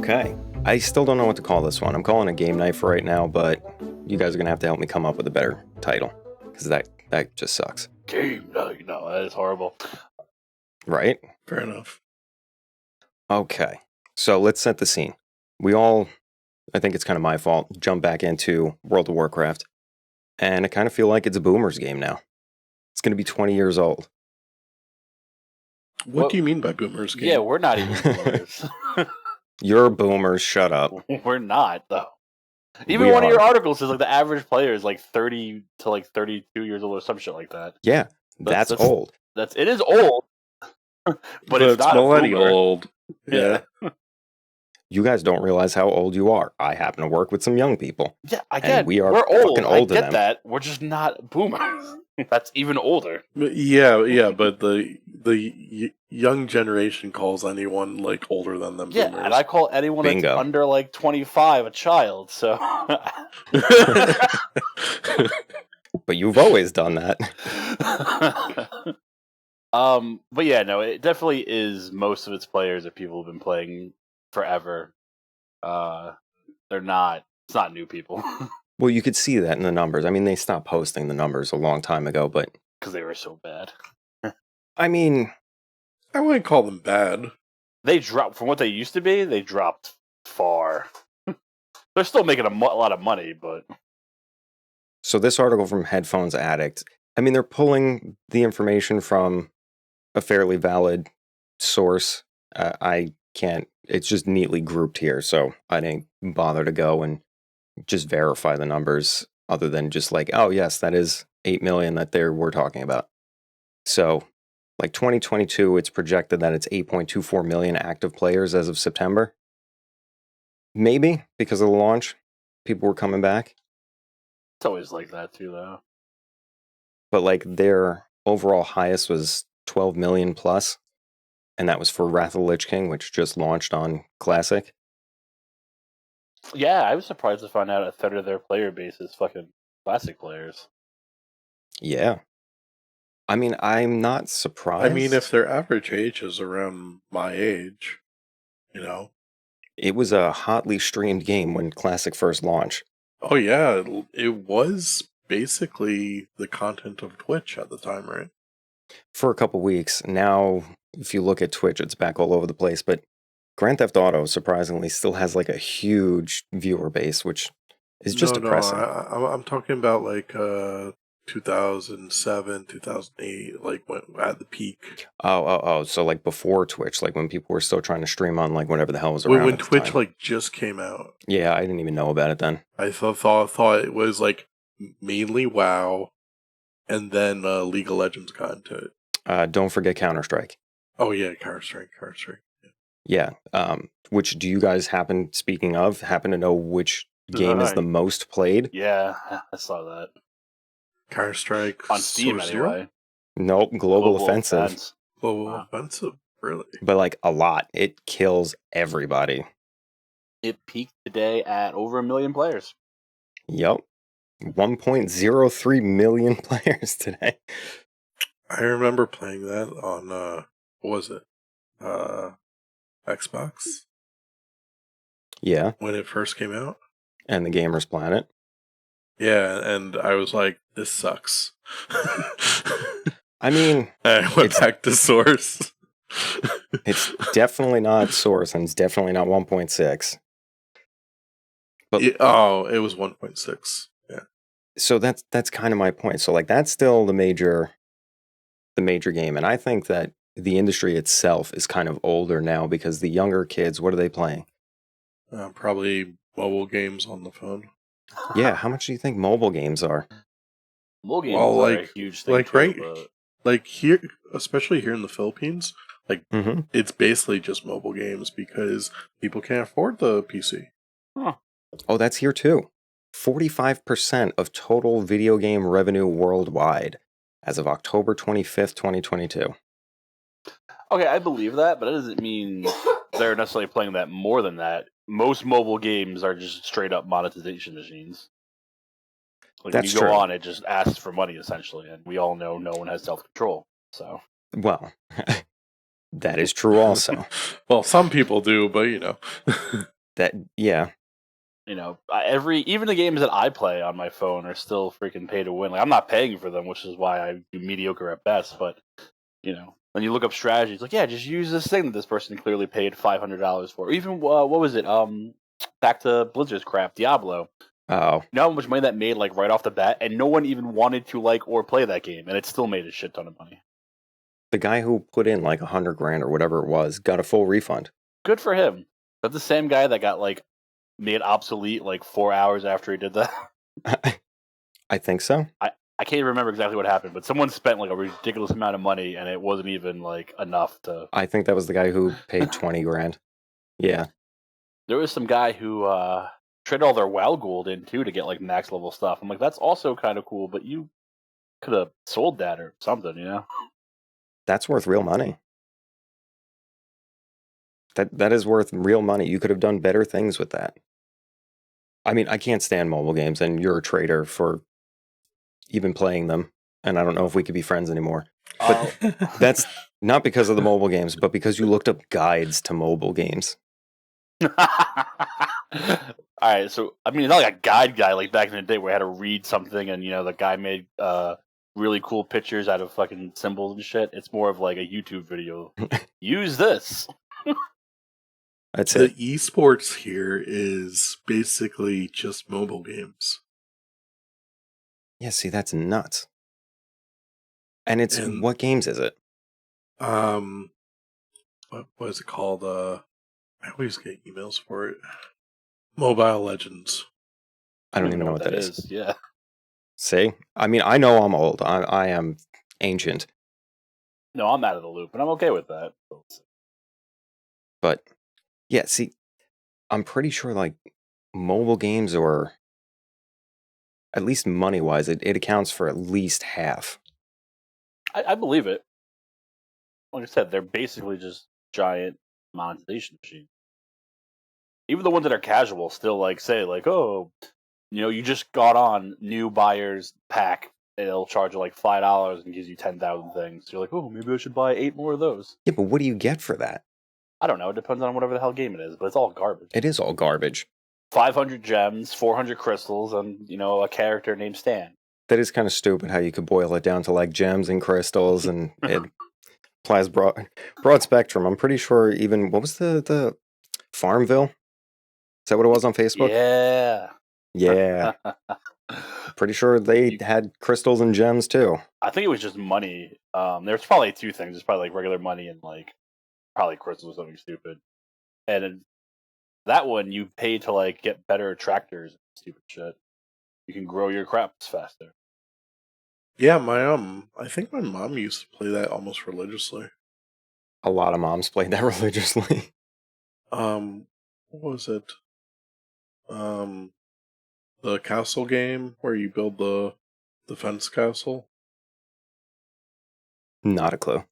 Okay. I still don't know what to call this one. I'm calling it game night for right now, but you guys are gonna have to help me come up with a better title, because that just sucks. Game night. No, that is horrible. Right? Fair enough. Okay. So let's set the scene. We all, I think it's kind of my fault, jump back into World of Warcraft, and I kind of feel like it's a boomer's game now. It's gonna be 20 years old. What do you mean by boomers game? Yeah, we're not even boomers. You're boomers, shut up. We're not, though. Even We one of your are. articles says like the average player is like 30 to like 32 years old or some shit like that. Yeah, that's old. It is old, but it's not millennial a boomer. old. Yeah. You guys don't realize how old you are. I happen to work with some young people. Yeah, again, we are we're old. fucking old to I get them. that. We're just not boomers. That's even older. Yeah, but the young generation calls anyone like older than them Yeah, boomers. and I call anyone Bingo. that's under like 25 a child. So, But you've always done that. but yeah, no, it definitely is. Most of its players are people who've been playing forever. They're not. It's not new people Well, you could see that in the numbers. I mean, they stopped posting the numbers a long time ago, but because they were so bad. I mean, I wouldn't call them bad. They dropped from what they used to be. They dropped far. They're still making a lot of money, but so this article from Headphones Addict, I mean, they're pulling the information from a fairly valid source. I can't, it's just neatly grouped here, so I didn't bother to go and just verify the numbers other than just like, oh, yes, that is 8 million that we're talking about. So, like 2022, it's projected that it's 8.24 million active players as of September. Maybe because of the launch, people were coming back. it's always like that too, though. But like their overall highest was 12 million plus, and that was for Wrath of the Lich King, which just launched on Classic. Yeah, I was surprised to find out a third of their player base is fucking classic players. Yeah. I mean, I'm not surprised. I mean, if their average age is around my age, you know. It was a hotly streamed game when Classic first launched. Oh yeah, it was basically the content of Twitch at the time, right? For a couple weeks. Now, if you look at Twitch, it's back all over the place. But Grand Theft Auto, surprisingly, still has like a huge viewer base, which is just depressing. I'm talking about like 2007, 2008, like when at the peak. Oh. So like before Twitch, like when people were still trying to stream on like whatever the hell was around. When at the Twitch time. like just came out. Yeah, I didn't even know about it then. I thought it was like mainly WoW, and then League of Legends content. Don't forget Counter-Strike. Oh yeah, Counter-Strike. Yeah. Which do you guys happen to know which game is the most played? Yeah, I saw that. Counter-Strike On Steam, Source Zero? anyway. Nope, Global Offensive. Offense. Global Offensive, really? But like a lot. It kills everybody. It peaked today at over 1 million players. Yep. 1.03 million players today. I remember playing that on, what was it? Xbox? Yeah. When it first came out? And the Gamer's Planet. Yeah, and I was like, this sucks. I mean, I went back to Source. it's definitely not Source, and it's definitely not 1.6. But it was 1.6. Yeah. So that's kind of my point. So like that's still the major game, and I think that the industry itself is kind of older now because the younger kids, what are they playing? Probably mobile games on the phone. Yeah, how much do you think mobile games are? Mobile games are a huge thing. Like too, right, but... like here, especially here in the Philippines, like Mm-hmm. it's basically just mobile games because people can't afford the PC. Huh. Oh, that's here too. 45% of total video game revenue worldwide as of October 25th, 2022. Okay, I believe that, but that doesn't mean they're necessarily playing that more than that. Most mobile games are just straight up monetization machines. Like That's when you go true. on, it just asks for money essentially, and we all know no one has self-control. So, Well, that is true also. Well, some people do, but you know. Yeah. You know, even the games that I play on my phone are still freaking pay to win. Like I'm not paying for them, which is why I do mediocre at best. But you know, when you look up strategies, like yeah, just use this thing that this person clearly paid $500 for. Or even what was it? Back to Blizzard's crap, Diablo. Oh, You know how much money that made like right off the bat, and no one even wanted to like or play that game, and it still made a shit ton of money. the guy who put in like 100 grand or whatever it was got a full refund. Good for him. That's the same guy that got like made obsolete like 4 hours after he did that. I think so. I can't even remember exactly what happened, but someone spent like a ridiculous amount of money, and it wasn't even like enough to. I think that was the guy who paid 20 grand. Yeah. There was some guy who traded all their WoW gold in too to get like max level stuff. I'm like, that's also kind of cool, but you could have sold that or something, you know? That's worth real money. That is worth real money. You could have done better things with that. I mean, I can't stand mobile games, and you're a traitor for even playing them. And I don't know if we could be friends anymore. But that's not because of the mobile games, but because you looked up guides to mobile games. All right, so I mean, it's not like a guy like back in the day where I had to read something, and you know, the guy made really cool pictures out of fucking symbols and shit. It's more of like a YouTube video. Use this. That's The it. esports here is basically just mobile games. Yeah, see, that's nuts. And it's And what games is it? what is it called? I always get emails for it. Mobile Legends. I don't even know what that is. Yeah. See? I mean, I know I'm old. I am ancient. No, I'm out of the loop, and I'm okay with that. But yeah, see, I'm pretty sure like mobile games, or at least money wise, it accounts for at least half. I believe it. Like I said, they're basically just giant monetization machines. Even the ones that are casual still like say like, oh, you know, you just got on new buyers pack. It'll charge you like $5 and gives you 10,000 things. You're like, oh, maybe I should buy 8 more of those. Yeah, but what do you get for that? I don't know. It depends on whatever the hell game it is, but it's all garbage. It is all garbage. 500 gems, 400 crystals, and you know, a character named Stan. That is kind of stupid how you could boil it down to like gems and crystals, and it applies broad spectrum. I'm pretty sure even what was the Farmville? Is that what it was on Facebook? Yeah. Yeah. Pretty sure they had crystals and gems too. I think it was just money. There's probably two things. There's probably like regular money and like probably crystals or something stupid. And in that one, you pay to like get better tractors and stupid shit. You can grow your crops faster. Yeah, I think my mom used to play that almost religiously. A lot of moms played that religiously. What was it? The castle game where you build the defense castle. Not a clue.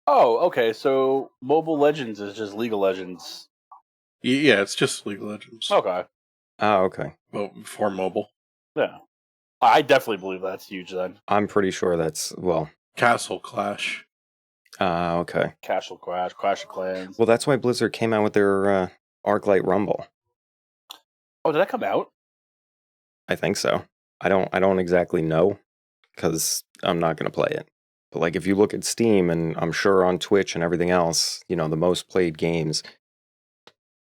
Oh, okay. So Mobile Legends is just League of Legends. Yeah, it's just League of Legends. Okay. Oh, okay. Well, for mobile. Yeah. I definitely believe that's huge then. I'm pretty sure that's, well, Castle Clash. okay. Clash of Clans. Well, that's why Blizzard came out with their Arclight Rumble. Oh, did that come out? I think so. I don't exactly know because I'm not going to play it. But like if you look at Steam, and I'm sure on Twitch and everything else, you know, the most played games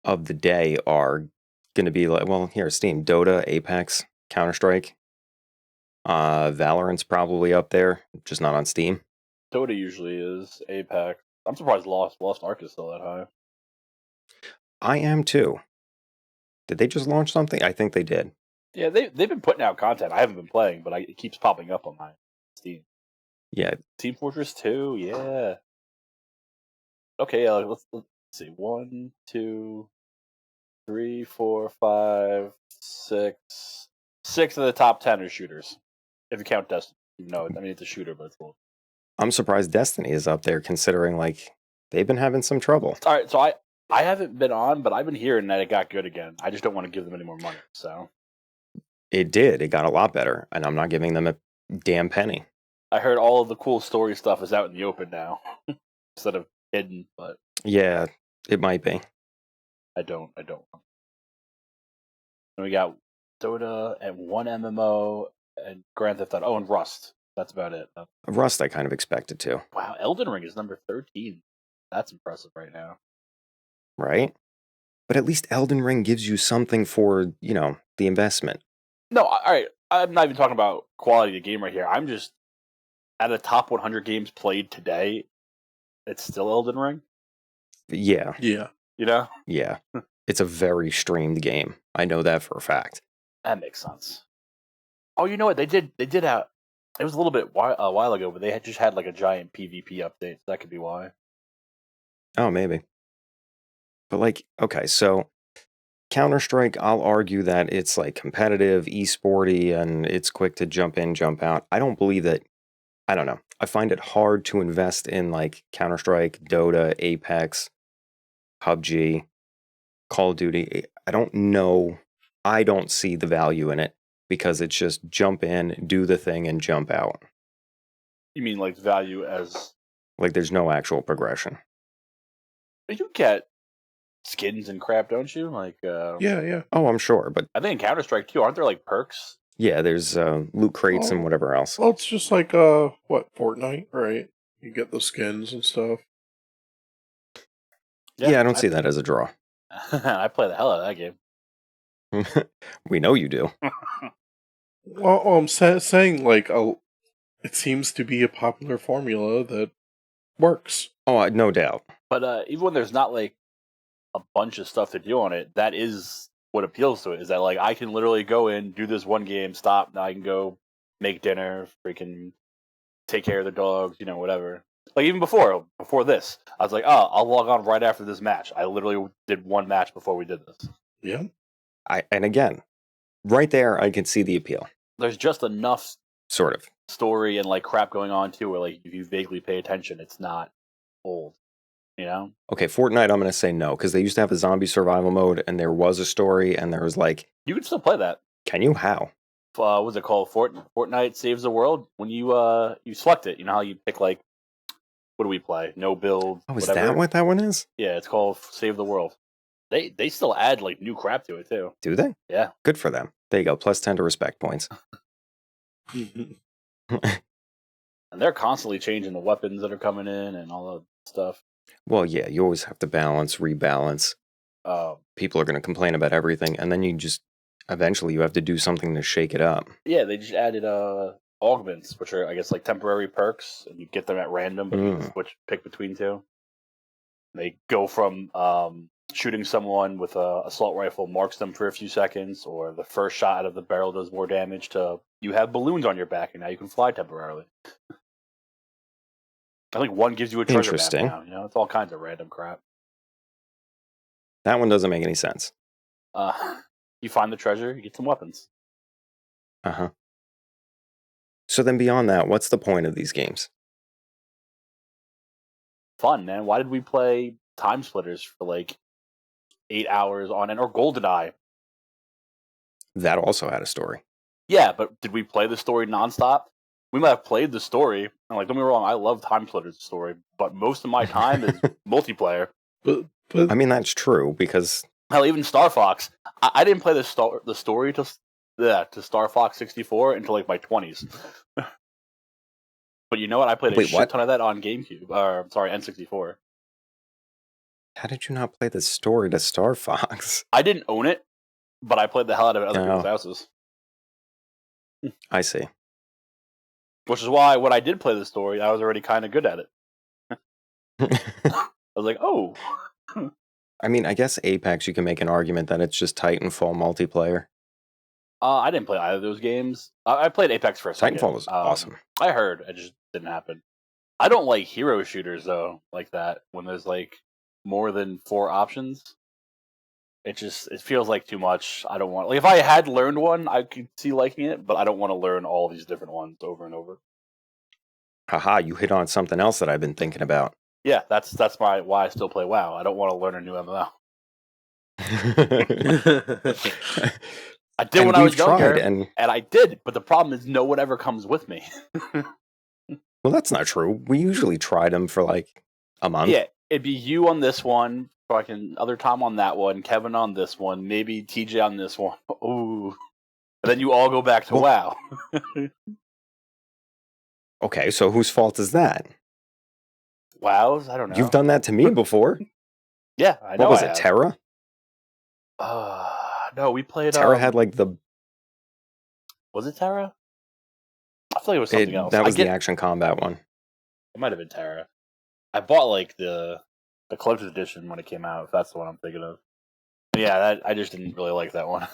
of the day are going to be like, well, here, Steam, Dota, Apex, Counter-Strike. Valorant's probably up there, just not on Steam. Dota usually is. Apex. I'm surprised Lost Ark is still that high. I am too. Did they just launch something? I think they did. Yeah, they've been putting out content. I haven't been playing, but it keeps popping up on my Steam. Yeah. Team Fortress 2, yeah. Okay, yeah, let's see. 1, 2, 3, 4, 5, 6. 6 of the top 10 are shooters. If you count Destiny. No, I mean, it's a shooter, but it's a little. I'm surprised Destiny is up there considering like they've been having some trouble. All right, so I haven't been on, but I've been hearing that it got good again. I just don't want to give them any more money, so. It did. It got a lot better, and I'm not giving them a damn penny. I heard all of the cool story stuff is out in the open now instead of hidden, but Yeah, it might be. I don't. And we got Dota and one MMO and Grand Theft Auto. Oh, and Rust. That's about it. Rust, I kind of expected to, Wow, Elden Ring is number 13. That's impressive right now. right? But at least Elden Ring gives you something for, the investment. No, all right. I'm not even talking about quality of the game right here. I'm just at the top 100 games played today. It's still Elden Ring. Yeah, Yeah. You know, yeah. It's a very streamed game. I know that for a fact. that makes sense. Oh, you know what? They did. It was a little bit a while ago, but they had just had like a giant PvP update. That could be why. Oh, maybe. But okay, so Counter-Strike, I'll argue that it's like competitive, esporty, and it's quick to jump in, jump out. I don't believe that. I don't know. I find it hard to invest in like Counter-Strike, Dota, Apex, PUBG, Call of Duty. I don't know. I don't see the value in it because it's just jump in, do the thing, and jump out. You mean like value as Like there's no actual progression. you get skins and crap, don't you? Like, Yeah. Oh, I'm sure, but I think in Counter Strike too, aren't there like perks? yeah, there's loot crates and Oh. whatever else. Well, it's just like Fortnite, right? You get the skins and stuff. Yeah, I don't see that as a draw. I play the hell out of that game. We know you do. Well, I'm saying like it seems to be a popular formula that works. Oh, no doubt. But even when there's not like a bunch of stuff to do on it, that is what appeals to it. Is that like I can literally go in, do this one game, stop. Now I can go make dinner, freaking take care of the dogs, whatever. Like even before this, I was like, oh, I'll log on right after this match. I literally did one match before we did this. Yeah. And again, right there, I can see the appeal. There's just enough Sort of. story and like crap going on too, where like if you vaguely pay attention, it's not old. Okay, Fortnite, I'm going to say no, because they used to have a zombie survival mode, and there was a story, and there was like... You can still play that. Can you? How? What's it called? Fortnite Saves the World? When you select it, you know how you pick like, what do we play? No build, Oh, is whatever? that what that one is? Yeah, it's called Save the World. They still add like new crap to it too. Do they? Yeah. Good for them. There you go, plus 10 to respect points. And they're constantly changing the weapons that are coming in and all that stuff. Well, yeah, you always have to balance, rebalance. People are going to complain about everything, and then eventually you have to do something to shake it up. Yeah, they just added augments, which are I guess like temporary perks, and you get them at random, but you can pick between two. They go from shooting someone with a assault rifle marks them for a few seconds, or the first shot out of the barrel does more damage, to you have balloons on your back and now you can fly temporarily. I think one gives you a treasure map now. It's all kinds of random crap. That one doesn't make any sense. You find the treasure, you get some weapons. Uh-huh. So then beyond that, what's the point of these games? Fun, man. Why did we play Time Splitters for like 8 hours on it, or GoldenEye? That also had a story. Yeah, but did we play the story nonstop? We might have played the story. And like, don't get me wrong, I love Time Splitters' story, but most of my time is multiplayer. But I mean, that's true, because... Hell, even Star Fox. I didn't play the story to Star Fox 64 until like my 20s. But you know what? I played a shit ton of that on GameCube. N64. How did you not play the story to Star Fox? I didn't own it, but I played the hell out of it at other people's houses. I see. Which is why when I did play the story, I was already kind of good at it. I was like, oh. I mean, I guess Apex, you can make an argument that it's just Titanfall multiplayer. I didn't play either of those games. I played Apex for a second. Titanfall was awesome. I heard. It just didn't happen. I don't like hero shooters, though, like that. When there's, like, more than 4 options. It feels like too much. I don't want... Like, if I had learned one, I could see liking it, but I don't want to learn all these different ones over and over. Haha, you hit on something else that I've been thinking about. Yeah, that's why I still play WoW. I don't want to learn a new MMO. I did when I was younger, and I did, but the problem is no one ever comes with me. Well, that's not true. We usually try them for like a month. Yeah, it'd be you on this one, fucking other Tom on that one, Kevin on this one, maybe TJ on this one. Ooh. And then you all go back to WoW. Okay, so whose fault is that? WoW's? I don't know. You've done that to me before. Yeah, I know. What was I it, have. Terra? No, we played. Terra had like the. Was it Terra? I feel like it was something else. That was the action combat one. It might have been Terra. I bought like the collector's edition when it came out. If that's the one I'm thinking of. But yeah, I just didn't really like that one.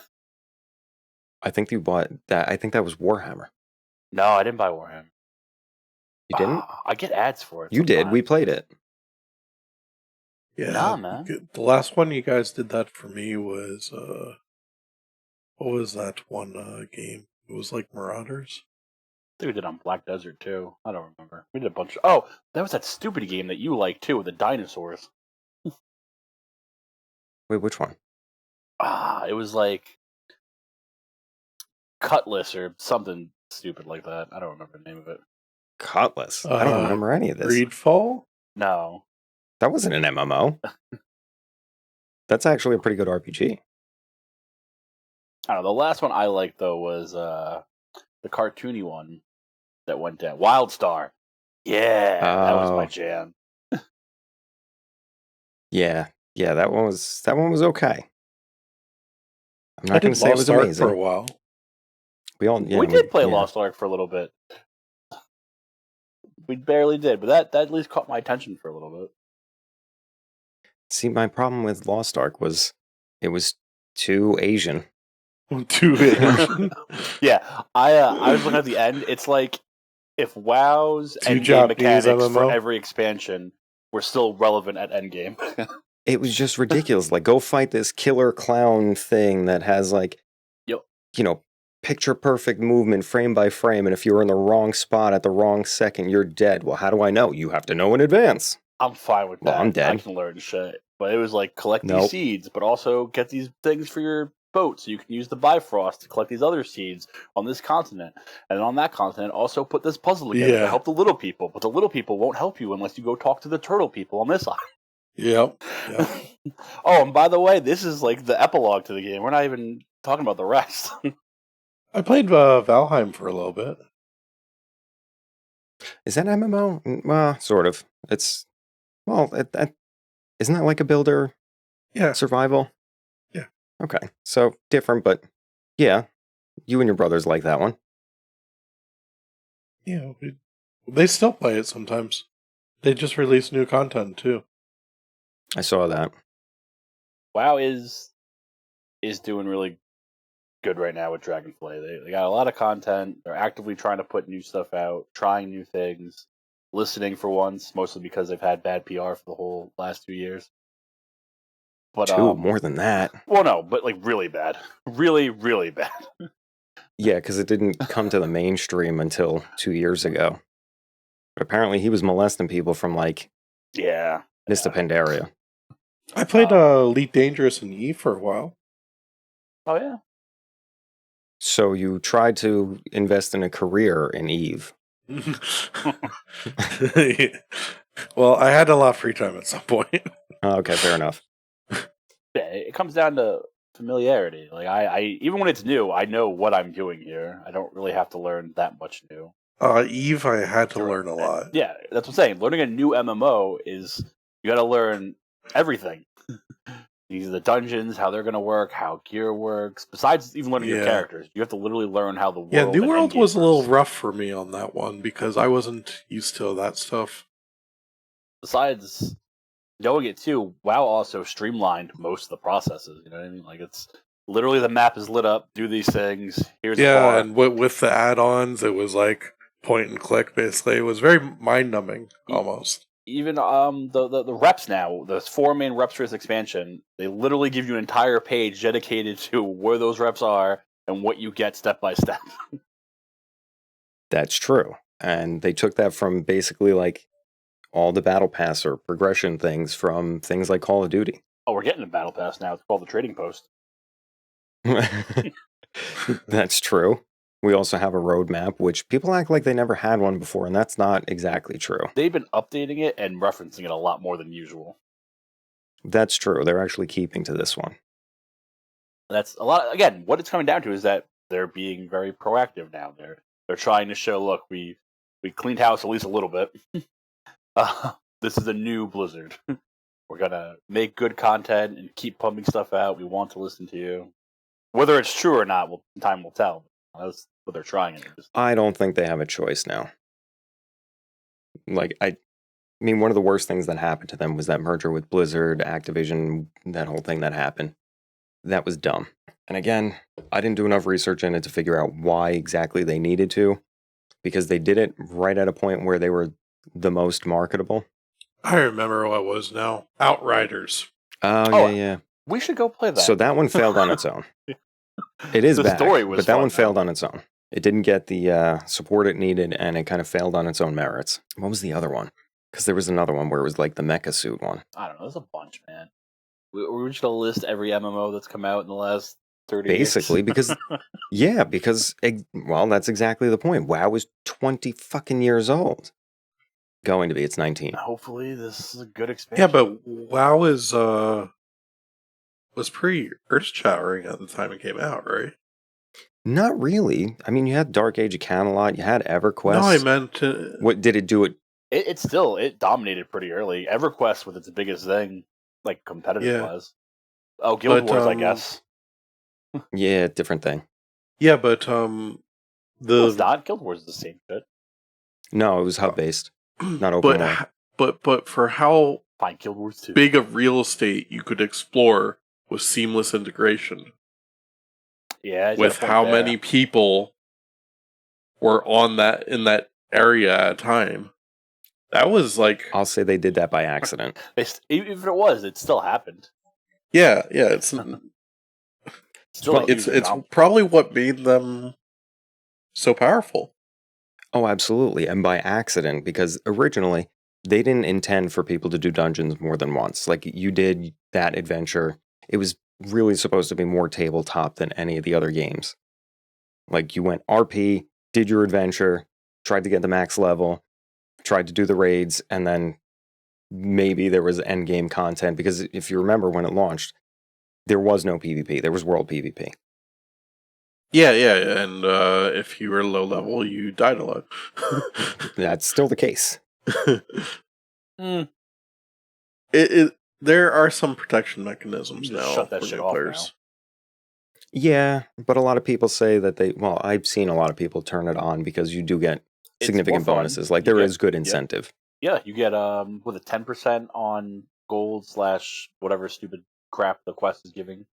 I think you bought that. I think that was Warhammer. No, I didn't buy Warhammer. You didn't? I get ads for it. You did. We played it. Yeah, nah, man. The last one you guys did that for me was what was that one game? It was like Marauders. I think we did on Black Desert too. I don't remember. We did a bunch. Oh, that was that stupid game that you liked too, with the dinosaurs. Wait, which one? It was like Cutlass or something stupid like that. I don't remember the name of it. Cutlass. I don't remember any of this. Greedfall? No. That wasn't an MMO. That's actually a pretty good RPG. I don't know. The last one I liked though was the cartoony one that went down. Wildstar. Yeah, that was my jam. Yeah, that one was okay. I'm I not going to say it was Ark amazing. for a while. We did play Lost Ark for a little bit. We barely did, but that at least caught my attention for a little bit. See, my problem with Lost Ark was it was too Asian. Too Asian. Yeah, I was looking at the end. It's like if WoW's endgame Japanese mechanics MMO. for every expansion were still relevant at endgame. It was just ridiculous. Like, go fight this killer clown thing that has like, picture perfect movement frame by frame, and if you're in the wrong spot at the wrong second, you're dead. Well, how do I know? You have to know in advance. I'm fine with that. Well, I'm dead. I can learn shit. But it was like collect these seeds, but also get these things for your boat so you can use the Bifrost to collect these other seeds on this continent. And on that continent, also put this puzzle together to help the little people. But the little people won't help you unless you go talk to the turtle people on this island. Yep. Oh, and by the way, this is like the epilogue to the game. We're not even talking about the rest. I played Valheim for a little bit. Is that MMO? Well, sort of. It's isn't that like a builder? Yeah. Survival. Yeah. Okay, so different, but yeah, you and your brothers like that one. Yeah, they still play it sometimes. They just release new content too. I saw that. WoW is doing really good right now with Dragonfly. They got a lot of content. They're actively trying to put new stuff out, trying new things, listening for once, mostly because they've had bad PR for the whole last 2 years. But more than that. Well, no, but like really bad, really, really bad. Yeah, because it didn't come to the mainstream until 2 years ago. But apparently, he was molesting people from like Mr. Pandaria. I played Elite Dangerous and Eve for a while. Oh yeah. So you tried to invest in a career in Eve. Well, I had a lot of free time at some point. Okay, fair enough. Yeah, it comes down to familiarity. Like I even when it's new, I know what I'm doing here. I don't really have to learn that much new. Eve, I had to learn a lot. Yeah, that's what I'm saying. Learning a new MMO is you got to learn everything. These are the dungeons, how they're going to work, how gear works. Besides even learning your characters, you have to literally learn how the world. Yeah, New World was works. a little rough for me on that one because I wasn't used to that stuff. Besides knowing it too, WoW also streamlined most of the processes. You know what I mean? Like it's literally the map is lit up. Do these things. Here's a bar. And with the add-ons, it was like point and click. Basically, it was very mind-numbing almost. Even the reps now, the 4 main reps for this expansion, they literally give you an entire page dedicated to where those reps are and what you get step by step. That's true. And they took that from basically like all the battle pass or progression things from things like Call of Duty. Oh, we're getting a battle pass now. It's called the Trading Post. That's true. We also have a roadmap, which people act like they never had one before, and that's not exactly true. They've been updating it and referencing it a lot more than usual. That's true. They're actually keeping to this one. That's a lot. Again, what it's coming down to is that they're being very proactive now. They're trying to show, look, we cleaned house at least a little bit. This is a new Blizzard. We're gonna make good content and keep pumping stuff out. We want to listen to you. Whether it's true or not, time will tell. That's what they're trying. I don't think they have a choice now. Like, I mean, one of the worst things that happened to them was that merger with Blizzard, Activision, that whole thing that happened. That was dumb. And again, I didn't do enough research in it to figure out why exactly they needed to, because they did it right at a point where they were the most marketable. I remember what it was now. Outriders. Oh, yeah. We should go play that. So that one failed on its own. It is The back, story was but that fun, one though. failed on its own. It didn't get the support it needed, and it kind of failed on its own merits. What was the other one? Because there was another one where it was like the mecha suit one. I don't know. There's a bunch, man. We're just gonna list every MMO that's come out in the last 30 Basically, years. because well, that's exactly the point. WoW is 20 fucking years old. Going to be, it's 19. Hopefully, this is a good expansion. Yeah, but WoW was pretty earth-shattering at the time it came out, right? Not really. I mean, you had Dark Age of Camelot, you had EverQuest. No, I meant What did it do? It dominated pretty early. EverQuest was its biggest thing, like competitive wise. Oh, Guild Wars, I guess. Yeah, different thing. Yeah, but No, it's not. Guild Wars is the same shit. No, it was hub based, not open world. But for how Fine, Guild Wars 2. big of real estate you could explore with seamless integration, Yeah, with how many people were in that area at a time. That was like, I'll say they did that by accident. Even if it was, it still happened. yeah, it's Still, it's probably what made them so powerful. Oh, absolutely. And by accident, because originally they didn't intend for people to do dungeons more than once. Like, you did that adventure. It was really supposed to be more tabletop than any of the other games. Like, you went RP, did your adventure, tried to get the max level, tried to do the raids, and then maybe there was end game content. Because if you remember when it launched, there was no PvP. There was world PvP. Yeah, and if you were low level, you died a lot. That's still the case. There are some protection mechanisms You just now shut that for shit new off players. Yeah, but a lot of people say that I've seen a lot of people turn it on because you do get It's significant more fun. bonuses. Like, You there get- is good incentive. Yeah, you get with a 10% on gold / whatever stupid crap the quest is giving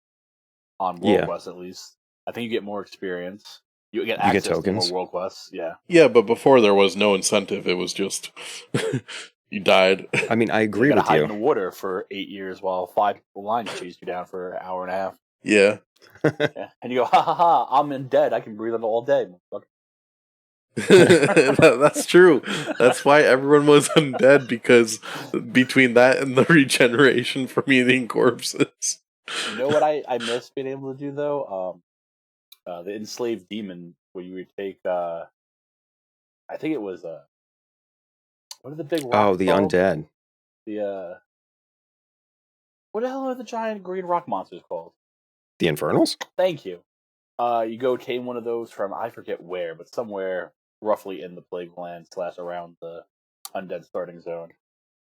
on world Yeah. quests at least. I think you get more experience. You get You get access to tokens. more world quests. Yeah. Yeah, but before there was no incentive. It was just you died. I mean, I agree You gotta with hide in the you. water for 8 years while 5 people lines chase you down for an hour and a half. Yeah. Yeah. And you go, ha ha ha, I'm undead. I can breathe it all day. That's true. That's why everyone was undead, because between that and the regeneration from eating corpses. You know what I miss being able to do though? The enslaved demon, where you would take I think it was what are the big rocks Oh, the called? undead. The what the hell are the giant green rock monsters called? The Infernals? Thank you. You go tame one of those from I forget where, but somewhere roughly in the Plague Land / around the undead starting zone,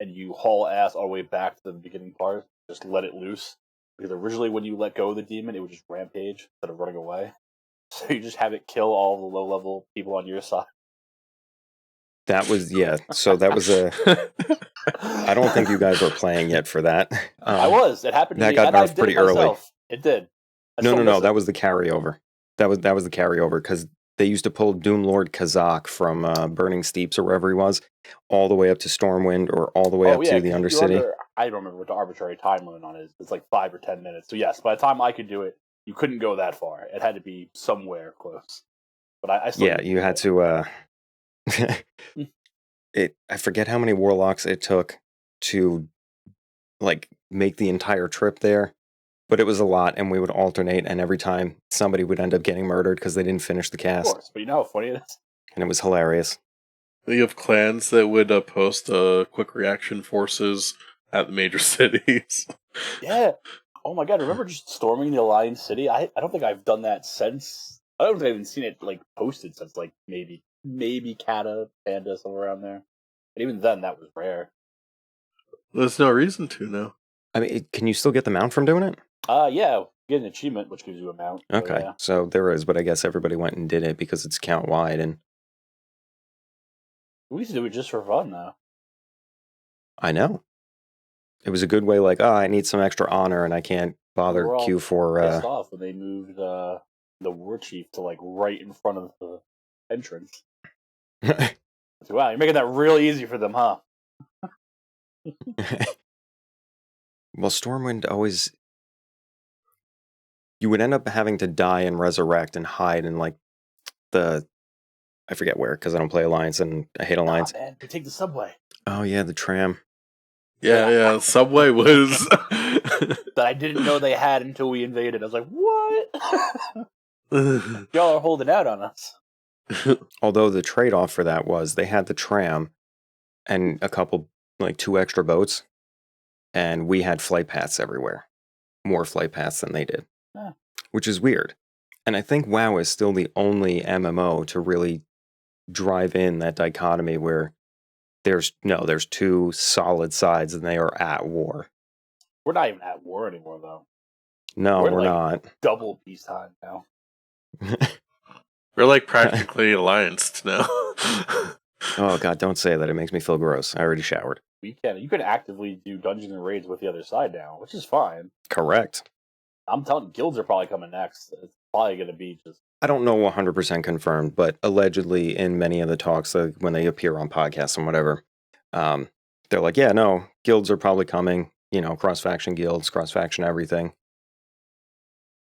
and you haul ass all the way back to the beginning part. Just let it loose, because originally when you let go of the demon, it would just rampage instead of running away. So you just have it kill all the low level people on your side. That was, yeah. So that was I don't think you guys were playing yet for that. I was. It happened to that me. got and I nerfed did pretty it early. myself. It did. No. That was the carryover. That was the carryover, because they used to pull Doomlord Kazak from Burning Steeps or wherever he was, all the way up to Stormwind, or all the way up to the Undercity. I don't remember what the arbitrary time limit on it is. It's like 5 or 10 minutes. So yes, by the time I could do it, you couldn't go that far. It had to be somewhere close. But I still Yeah, you had to. I forget how many warlocks it took to like make the entire trip there, But it was a lot, and we would alternate, and every time somebody would end up getting murdered because they didn't finish the Of cast, course, but you know how funny it is? and it was hilarious. You have clans that would post quick reaction forces at the major cities. Yeah. Oh my god, remember just storming the Alliance City? I don't think I've done that since... I don't think I've even seen it, like, posted since, like, maybe Kata, Panda, somewhere around there. But even then, that was rare. There's no reason to now. I mean, can you still get the mount from doing it? Yeah, get an achievement, which gives you a mount. So, Okay, yeah. so there is, but I guess everybody went and did it because it's count wide, and We used to do it just for fun, though. I know. It was a good way, like, I need some extra honor, and I can't bother We're all queue for... pissed off when they moved the War Chief to, like, right in front of the entrance. So, wow, you're making that really easy for them, huh? Well, Stormwind always... You would end up having to die and resurrect and hide in, like, the... I forget where, because I don't play Alliance, and I hate Alliance. Nah, man, they take the subway. Oh, yeah, the tram. Yeah, Subway was... That I didn't know they had until we invaded. I was like, what? Y'all are holding out on us. Although the trade-off for that was they had the tram and a couple, like 2 extra boats, and we had flight paths everywhere. More flight paths than they did. Huh. Which is weird. And I think WoW is still the only MMO to really drive in that dichotomy where there's 2 solid sides and they are at war. We're not even at war anymore, though. No, we're like, not. Double peacetime now. We're like practically allianced now. Oh god, don't say that. It makes me feel gross. I already showered. You can actively do dungeons and raids with the other side now, which is fine. Correct. I'm telling you, guilds are probably coming next. It's probably going to be just... I don't know 100% confirmed, but allegedly in many of the talks, when they appear on podcasts and whatever, they're like, yeah, no, guilds are probably coming, cross-faction guilds, cross-faction everything.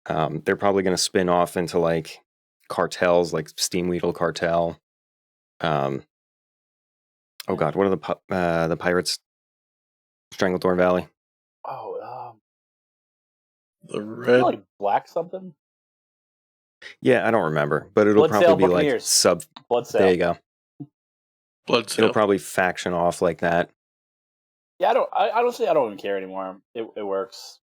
They're probably going to spin off into, like, cartels, like Steamweedle Cartel. Oh god, what are the pirates? Stranglethorn Valley. Oh, The red... like Black something? Yeah, I don't remember, but it'll Bloodsail probably be like Buccaneers. sub... Bloodsail. There you go. Bloodsail. It'll probably faction off like that. Yeah, honestly, I don't even care anymore. It works.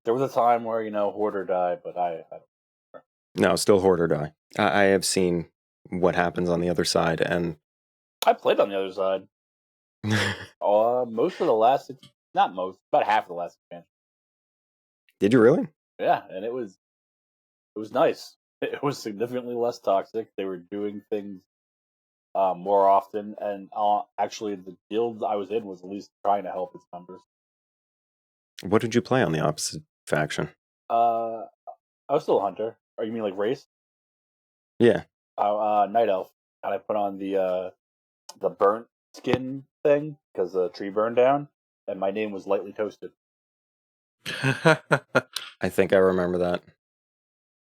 There was a time where, Horde or die, but I don't. No, still Horde or die. I have seen what happens on the other side, and I played on the other side. Most of the last... Not most, about half of the last expansion. Did you really? Yeah, and it was nice. It was significantly less toxic. They were doing things more often, and actually, the guild I was in was at least trying to help its members. What did you play on the opposite faction? I was still a hunter. Or you mean like race? Yeah. Night elf, and I put on the burnt skin thing because the tree burned down, and my name was lightly toasted I think I remember that.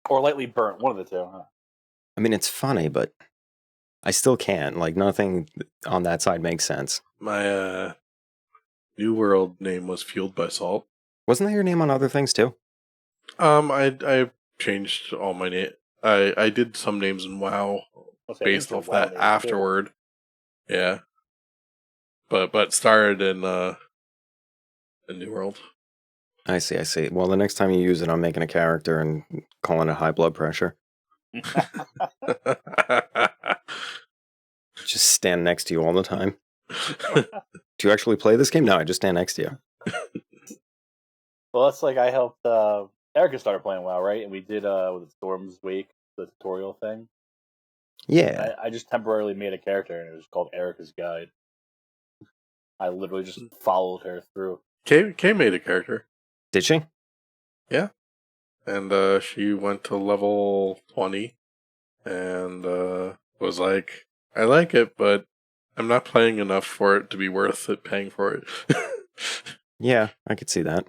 or lightly burnt, one of the two. Huh? I mean, it's funny, but I still can't. Like, nothing on that side makes sense. My New World name was Fueled by Salt. Wasn't that your name on other things, too? I changed all my name. I did some names in WoW based off that afterward. Too. Yeah. But started in New World. I see. Well, the next time you use it, I'm making a character and calling it high blood pressure. Just stand next to you all the time. Do you actually play this game? No, I just stand next to you. Well, that's like I helped Erica started playing WoW, right? And we did with Storm's Wake, the tutorial thing. Yeah. I just temporarily made a character, and it was called Erica's Guide. I literally just followed her through. Kay made a character. Did she? Yeah. And she went to level 20 and was like, I like it, but I'm not playing enough for it to be worth it paying for it. Yeah, I could see that.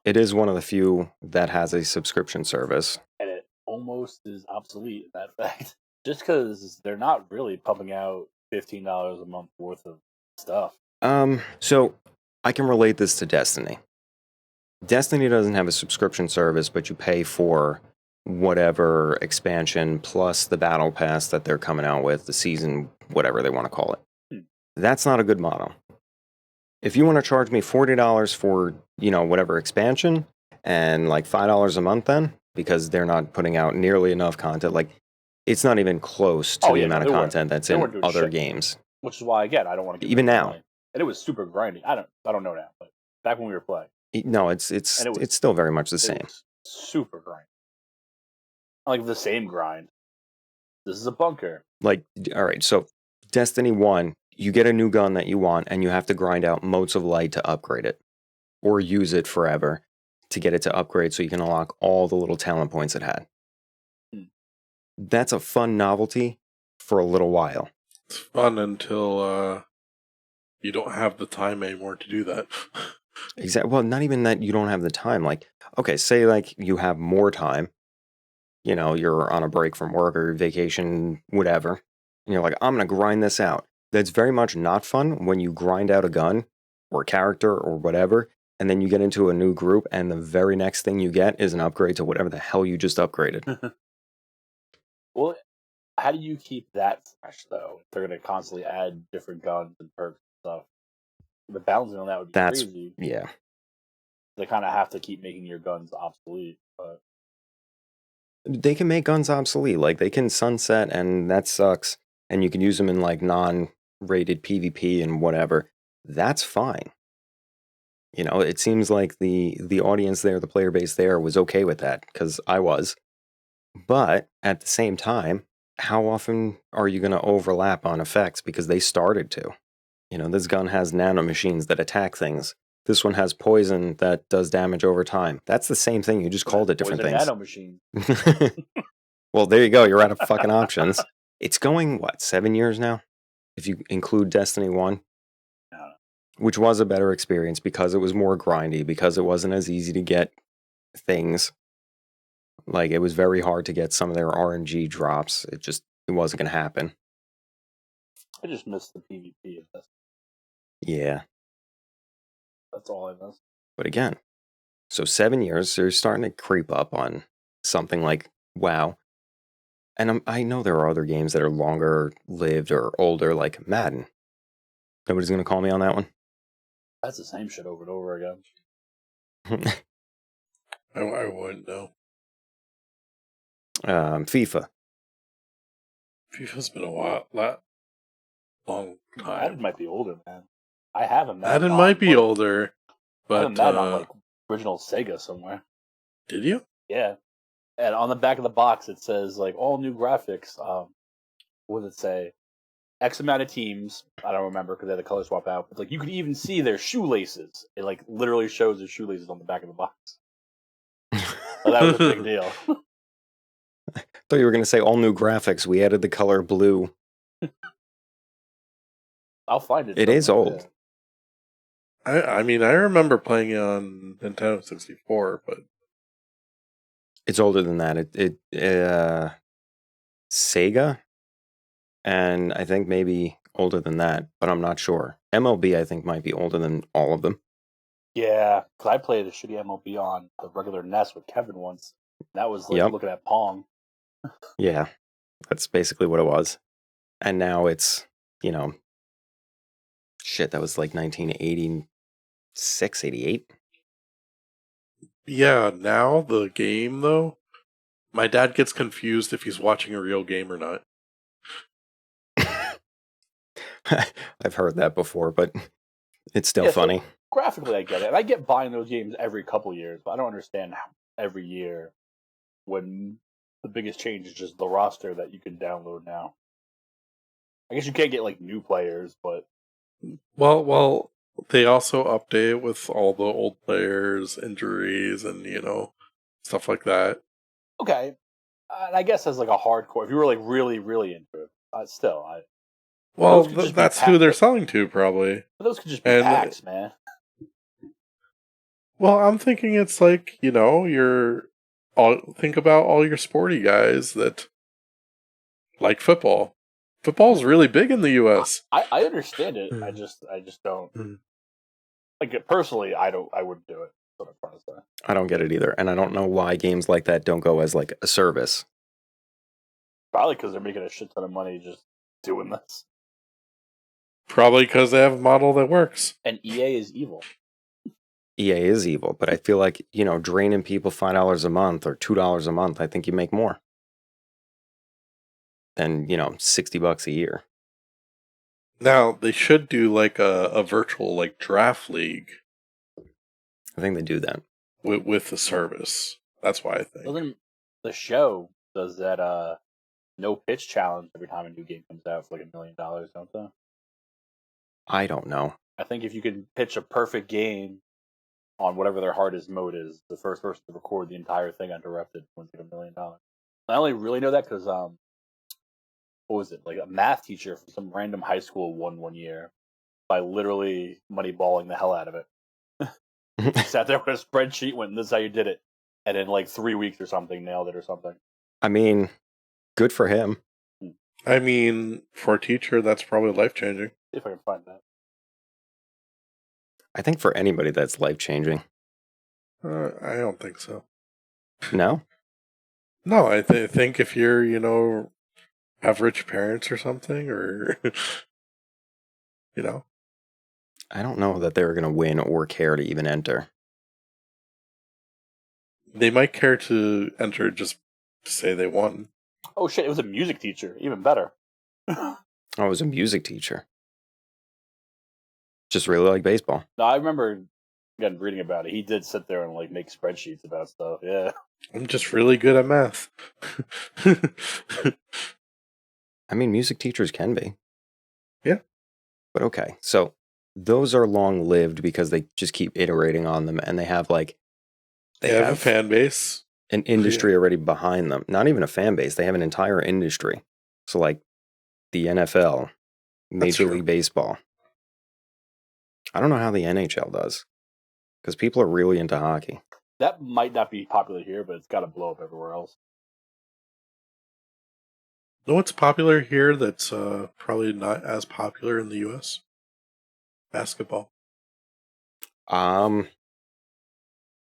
It is one of the few that has a subscription service. And it almost is obsolete, that fact. Just because they're not really pumping out $15 a month worth of stuff. So I can relate this to Destiny. Destiny doesn't have a subscription service, but you pay for whatever expansion plus the battle pass that they're coming out with, the season, whatever they want to call it. That's not a good model. If you want to charge me $40 for, whatever expansion and like $5 a month then, because they're not putting out nearly enough content, like it's not even close to the amount of content that's in other games. Which is why, again, I don't want to even now. money. And it was super grindy. I don't know now, but back when we were playing. No, it's still very much the same. Super grind. Like the same grind. This is a bunker. Like, all right, so Destiny 1, you get a new gun that you want, and you have to grind out Motes of Light to upgrade it. Or use it forever to get it to upgrade so you can unlock all the little talent points it had. That's a fun novelty for a little while. It's fun until you don't have the time anymore to do that. Exactly. Well, not even that you don't have the time. Like, okay, say like you have more time. You're on a break from work or vacation, whatever. And you're like, I'm going to grind this out. That's very much not fun when you grind out a gun or a character or whatever, and then you get into a new group, and the very next thing you get is an upgrade to whatever the hell you just upgraded. Well, how do you keep that fresh, though? If they're going to constantly add different guns and perks and stuff. The balancing on that would be crazy. Yeah. They kind of have to keep making your guns obsolete, but they can make guns obsolete. Like, they can sunset, and that sucks. And you can use them in, like, non-rated PvP and whatever. That's fine. It seems like the audience there, the player base there, was okay with that, because I was. But, at the same time, how often are you going to overlap on effects? Because they started to. This gun has nanomachines that attack things. This one has poison that does damage over time. That's the same thing. You just called it different things. Nanomachine. Well, there you go. You're out of fucking options. It's going, 7 years now? If you include Destiny 1? Which was a better experience because it was more grindy, because it wasn't as easy to get things. Like, it was very hard to get some of their RNG drops. It wasn't going to happen. I just missed the PvP of this. Yeah. That's all I missed. But again, so 7 years, they're starting to creep up on something like WoW. And I know there are other games that are longer lived or older, like Madden. Nobody's going to call me on that one? That's the same shit over and over again. I wouldn't know. FIFA. FIFA's been a long time. Madden might be older, man. I have a Madden might be older, but I have a Madden on like original Sega somewhere. Did you? Yeah. And on the back of the box it says like all new graphics. What does it say? X amount of teams. I don't remember because they had the color swap out. But like you could even see their shoelaces. It like literally shows their shoelaces on the back of the box. So that was a big deal. I thought you were going to say all new graphics. We added the color blue. I'll find it. It is old. I mean, I remember playing it on Nintendo 64, but it's older than that. Sega, and I think maybe older than that, but I'm not sure. MLB, I think, might be older than all of them. Yeah, because I played a shitty MLB on the regular NES with Kevin once. That was like looking at Pong. Yeah, that's basically what it was. And now it's, shit, that was like 1986, 88. Yeah, now the game, though, my dad gets confused if he's watching a real game or not. I've heard that before, but it's still funny. So graphically, I get it. And I get buying those games every couple years, but I don't understand how every year when the biggest change is just the roster that you can download now. I guess you can't get like new players, but well, they also update with all the old players, injuries, and stuff like that. Okay, and I guess as like a hardcore, if you were like really, really into it, well, that's who they're selling to, probably. But those could just be packs, man. Well, I'm thinking it's like think about all your sporty guys that like football. Football's really big in the U.S. I understand it. I just don't like it personally. I wouldn't do it. That's what I'm trying to say. I don't get it either, and I don't know why games like that don't go as like a service. Probably because they're making a shit ton of money just doing this. Probably because they have a model that works. And EA is evil. EA is evil, but I feel like, draining people $5 a month or $2 a month, I think you make more than, $60 a year. Now, they should do like a virtual like draft league. I think they do that. With the service. That's why I think. Doesn't the show does that no pitch challenge every time a new game comes out for like $1 million, don't they? I don't know. I think if you can pitch a perfect game on whatever their hardest mode is, the first person to record the entire thing uninterrupted wins like $1 million. I only really know that because what was it? Like a math teacher from some random high school won one year by literally moneyballing the hell out of it. Sat there with a spreadsheet, went, "This is how you did it," and in like 3 weeks or something, nailed it or something. I mean, good for him. I mean, for a teacher, that's probably life-changing. If I can find that. I think for anybody that's life-changing. I don't think so. No? No, I think if you're, have rich parents or something, or, I don't know that they're going to win or care to even enter. They might care to enter just to say they won. Oh shit, it was a music teacher. Even better. Oh, it was a music teacher. Just really like baseball. No, I remember again reading about it. He did sit there and like make spreadsheets about stuff. Yeah. I'm just really good at math. I mean, music teachers can be. Yeah. But okay, so those are long-lived because they just keep iterating on them, and they have like... They have a fan base. An industry already behind them. Not even a fan base. They have an entire industry. So like the NFL, Major League Baseball. I don't know how the NHL does. Because people are really into hockey. That might not be popular here, but it's got to blow up everywhere else. Know what's popular here that's probably not as popular in the U.S.? Basketball. I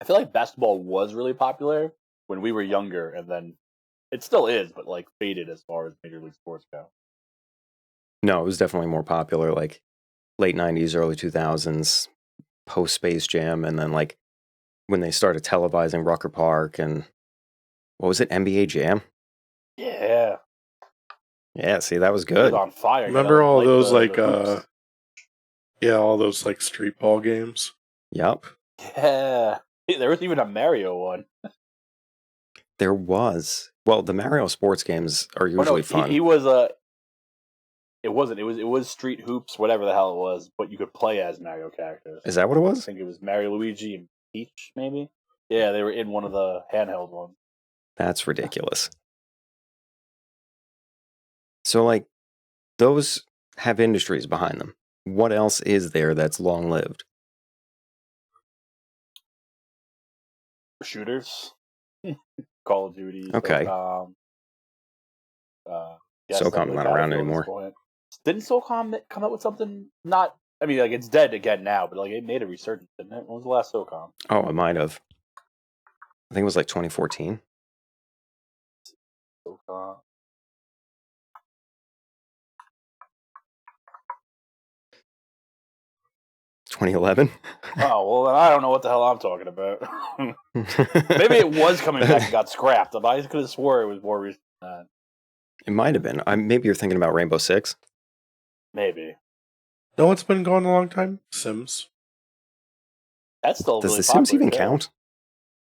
feel like basketball was really popular when we were younger, and then it still is, but like faded as far as Major League Sports go. No, it was definitely more popular, like late 90s, early 2000s, post Space Jam, and then like when they started televising Rucker Park and what was it, NBA Jam? Yeah. Yeah, see, that was It good. was on fire. Remember all those the all those like street ball games? Yep. Yeah. There was even a Mario one. There was. Well, the Mario sports games are usually fun. He was it wasn't. It was Street Hoops, whatever the hell it was, but you could play as Mario characters. Is that what it I was? think it was Mario, Luigi, and Peach, maybe? Yeah, they were in one of the handheld ones. That's ridiculous. So, like, those have industries behind them. What else is there that's long-lived? Shooters. Call of Duty. Okay. SOCOM's not around anymore. Didn't SOCOM come up with something not... I mean, like, it's dead again now, but like it made a resurgence, didn't it? When was the last SOCOM? Oh, it might have. I think it was like 2014. SOCOM. 2011? Oh, well, then I don't know what the hell I'm talking about. Maybe it was coming back and got scrapped. But I could have swore it was more recent than that. It might have been. Maybe you're thinking about Rainbow Six. Maybe. No, it's been going a long time. Sims. That's still Does really The Sims popular, even too. count?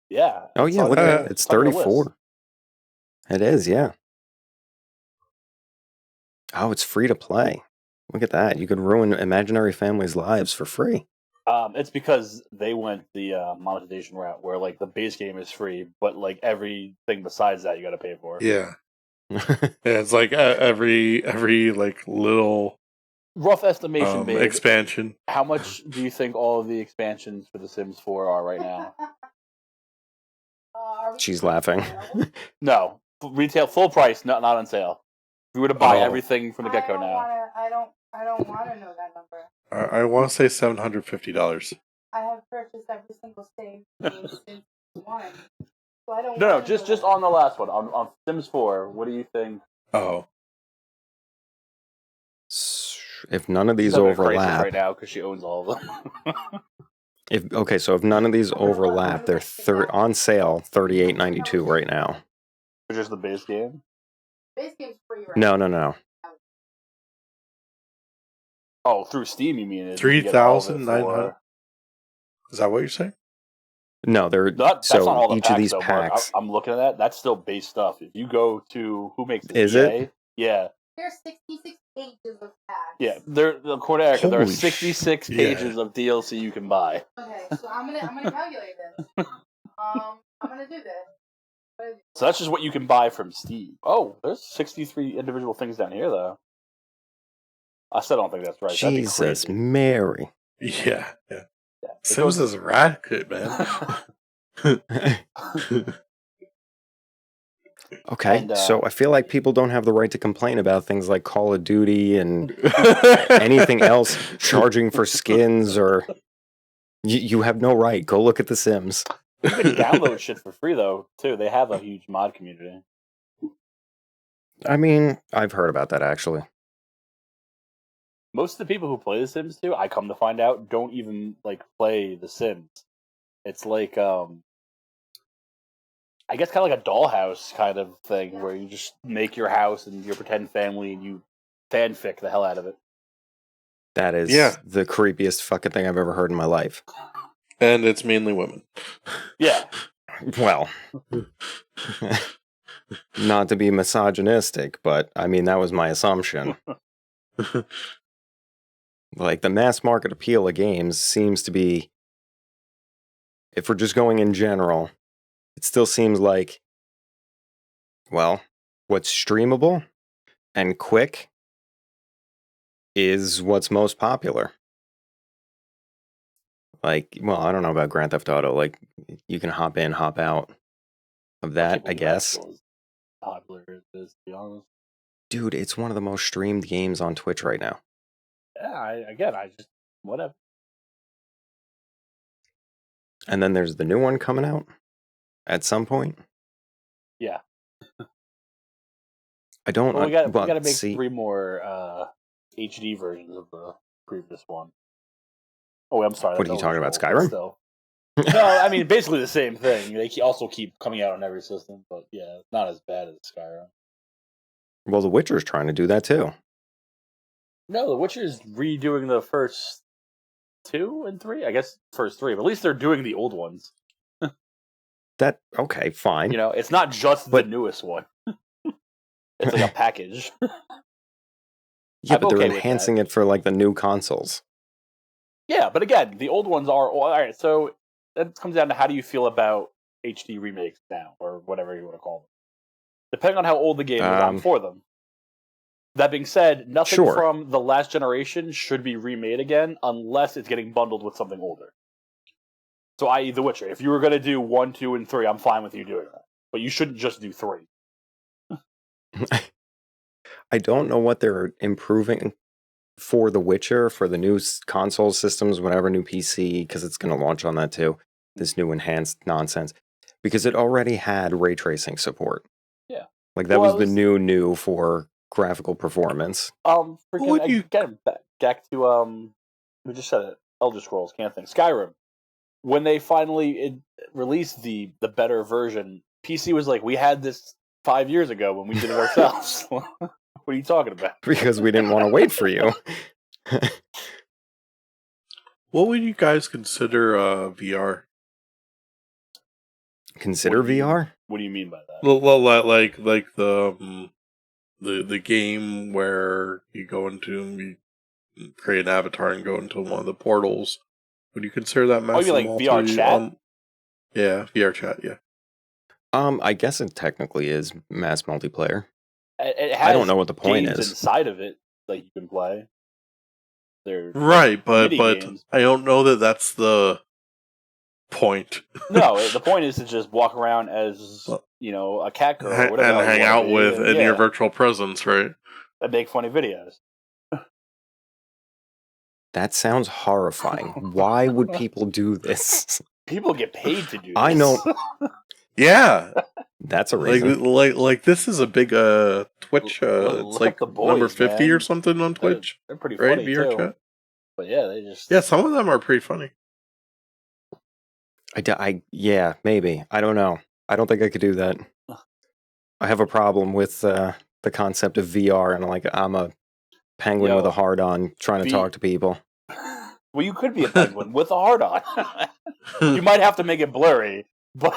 Yeah. Oh, yeah, look at it. It's on the list. 34. It is, yeah. Oh, it's free to play. Look at that. You could ruin imaginary families' lives for free. It's because they went the monetization route where like the base game is free, but like everything besides that you got to pay for. Yeah. Yeah, it's like every like little Rough estimation, babe. expansion. How much do you think all of the expansions for The Sims 4 are right now? She's laughing. No, retail full price, not on sale. If you were to buy everything from the get go now, I don't want to know that number. I want to say $750. I have purchased every single save game since 1. So I don't No, want to just on the last one. On Sims 4, what do you think? Oh. If none of She's these having a crisis overlap, right now because she owns all of them. if none of these overlap, they're on sale $38.92 right now. Just the base game. Base game's free right No. Oh, through Steam, you mean? 3,900. Is that what you're saying? No, that's not all the each packs, of these though, Mark. packs. I'm looking at that. That's still base stuff. If you go to who makes this? Is EA? it? Yeah. There's 66 pages of packs. Yeah, according to Erica, there are Holy 66 pages of DLC you can buy. Okay, so I'm gonna calculate this. I'm gonna do this. So that's just what you can buy from Steam. Oh, there's 63 individual things down here, though. I still don't think that's right. Jesus Mary. Yeah. Sims is racket, man. Okay, so I feel like people don't have the right to complain about things like Call of Duty and anything else charging for skins, or you have no right. Go look at The Sims. You can download shit for free, though, too. They have a huge mod community. I mean, I've heard about that, actually. Most of the people who play The Sims 2, I come to find out, don't even, play The Sims. It's like, I guess kind of like a dollhouse kind of thing, where you just make your house and your pretend family and you fanfic the hell out of it. That is the creepiest fucking thing I've ever heard in my life. And it's mainly women. Yeah. Well, not to be misogynistic, but I mean, that was my assumption. Like, the mass market appeal of games seems to be, if we're just going in general, it still seems like, well, what's streamable and quick is what's most popular. Like, well, I don't know about Grand Theft Auto. Like, you can hop in, hop out of that, I guess. Popular it is, to be honest. Dude, it's one of the most streamed games on Twitch right now. Yeah, I just, whatever. And then there's the new one coming out at some point. Yeah. I don't. Well, we got to make 3 more HD versions of the previous one. Oh, I'm sorry. What are you talking about, Skyrim? Still. No, I mean basically the same thing. They also keep coming out on every system, but yeah, not as bad as Skyrim. Well, The Witcher's trying to do that too. No, The Witcher's redoing the first 2 and 3. I guess first 3, but at least they're doing the old ones. Okay, fine. It's not just the newest one. It's like a package. Yeah, but they're enhancing it for like the new consoles. Yeah, but again, the old ones are all right. So that comes down to how do you feel about HD remakes now, or whatever you want to call them. Depending on how old the game is, I'm for them. That being said, nothing from the last generation should be remade again unless it's getting bundled with something older. So, i.e., The Witcher. If you were going to do 1, 2, and 3, I'm fine with you doing that. But you shouldn't just do 3. I don't know what they're improving for The Witcher, for the new console systems, whatever, new PC, because it's going to launch on that too. This new enhanced nonsense. Because it already had ray tracing support. Yeah. Like, that was the new for graphical performance. Again, back to, we just said it, Elder Scrolls, can't think. Skyrim. When they finally released the better version, PC was like, we had this 5 years ago when we did it ourselves. What are you talking about? Because we didn't want to wait for you. What would you guys consider VR? Consider VR? What do you mean by that? Well, like the game where you go into, you create an avatar and go into one of the portals. Would you consider that massive? Oh, you like VR chat? Yeah, VR chat. Yeah. I guess it technically is mass multiplayer. It has I don't know what the point games is. Inside of it, like you can play. They're right, but games. I don't know that that's the point. No, the point is to just walk around as a cat girl or whatever, and hang out with in your virtual presence, right? And make funny videos. That sounds horrifying. Why would people do this? People get paid to do this. I know. Yeah, That's a reason. like this is a big Twitch. It's like the boys, number 50 man. or something on Twitch. They're pretty right? funny VR too. chat. But yeah, they just Some of them are pretty funny. Yeah, maybe. I don't know. I don't think I could do that. I have a problem with the concept of VR, and like I'm a penguin with a heart on trying to talk to people. Well, you could be a penguin with a heart on. You might have to make it blurry, but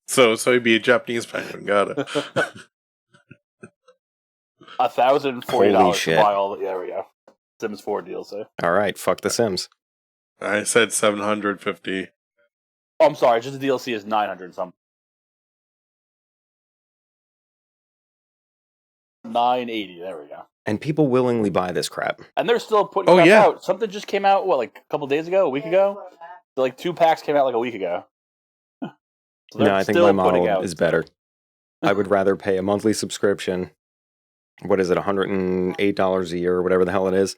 so you'd be a Japanese penguin. Got it. $1,040 to buy all. There we go. Sims 4 DLC. All right, fuck the Sims. I said $750. Oh, I'm sorry. Just the DLC is 900 something. 980. There we go. And people willingly buy this crap. And they're still putting crap out. Something just came out, like a couple days ago, a week ago? So, like 2 packs came out like a week ago. So no, I think my model is better. I would rather pay a monthly subscription. What is it, $108 a year or whatever the hell it is,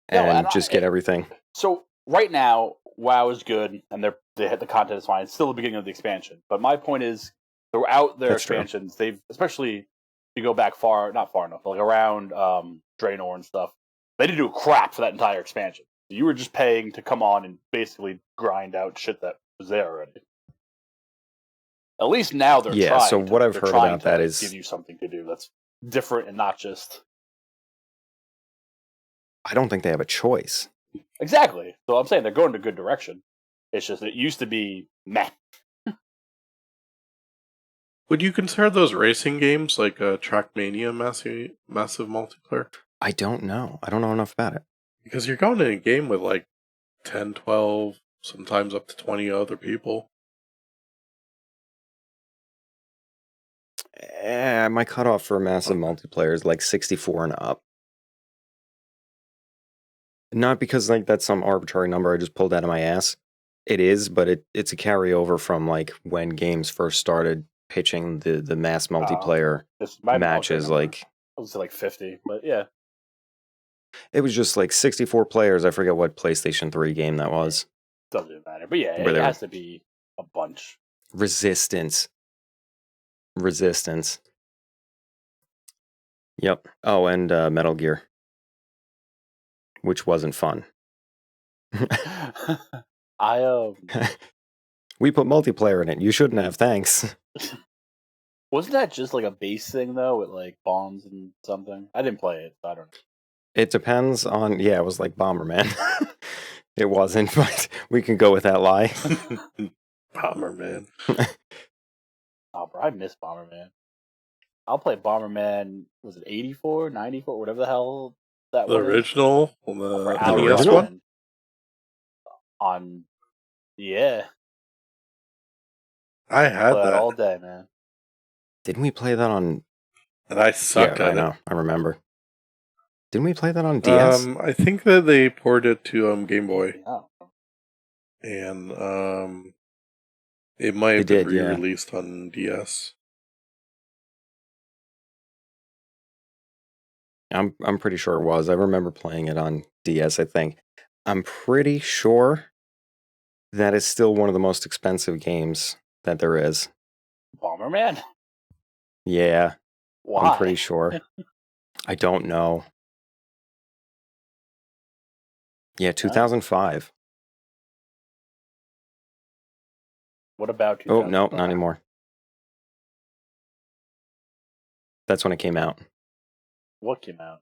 and just get everything. So right now, WoW is good, and they hit the content is fine. It's still the beginning of the expansion. But my point is, throughout their expansions, they've, especially if you go back not far enough, but like around Draenor and stuff, they didn't do crap for that entire expansion. You were just paying to come on and basically grind out shit that was there already. At least now they're trying. So what I've heard about that is give you something to do that's different and not just. I don't think they have a choice. Exactly. So I'm saying they're going in a good direction. It's just it used to be meh. Would you consider those racing games like Trackmania massive multiplayer? I don't know. I don't know enough about it. Because you're going in a game with like 10, 12, sometimes up to 20 other people. My cutoff for massive multiplayer is like 64 and up. Not because like that's some arbitrary number I just pulled out of my ass. It is, but it's a carryover from like when games first started pitching the mass multiplayer matches. Like I was like 50, but yeah. It was just like 64 players. I forget what PlayStation 3 game that was. Doesn't matter. But yeah, it has to be a bunch. Resistance. Yep. Oh, and Metal Gear. Which wasn't fun. We put multiplayer in it. You shouldn't have, thanks. Wasn't that just like a base thing though, with like bombs and something? I didn't play it, so I don't know. It depends on it was like Bomberman. It wasn't, but we can go with that lie. Bomberman. Oh bro, I miss Bomberman. I'll play Bomberman, was it 84, 94, whatever the hell that was? The original? The NES one? I had that all day, man. Didn't we play that on? And I suck at I know. I remember. Didn't we play that on DS? I think that they ported it to Game Boy. Oh. And it might have been re-released on DS. I'm pretty sure it was. I remember playing it on DS, I think. I'm pretty sure that is still one of the most expensive games that there is. Bomberman? Yeah. Why? I'm pretty sure. I don't know. Yeah, 2005. What about 2005? Oh, no, not anymore. That's when it came out. What came out?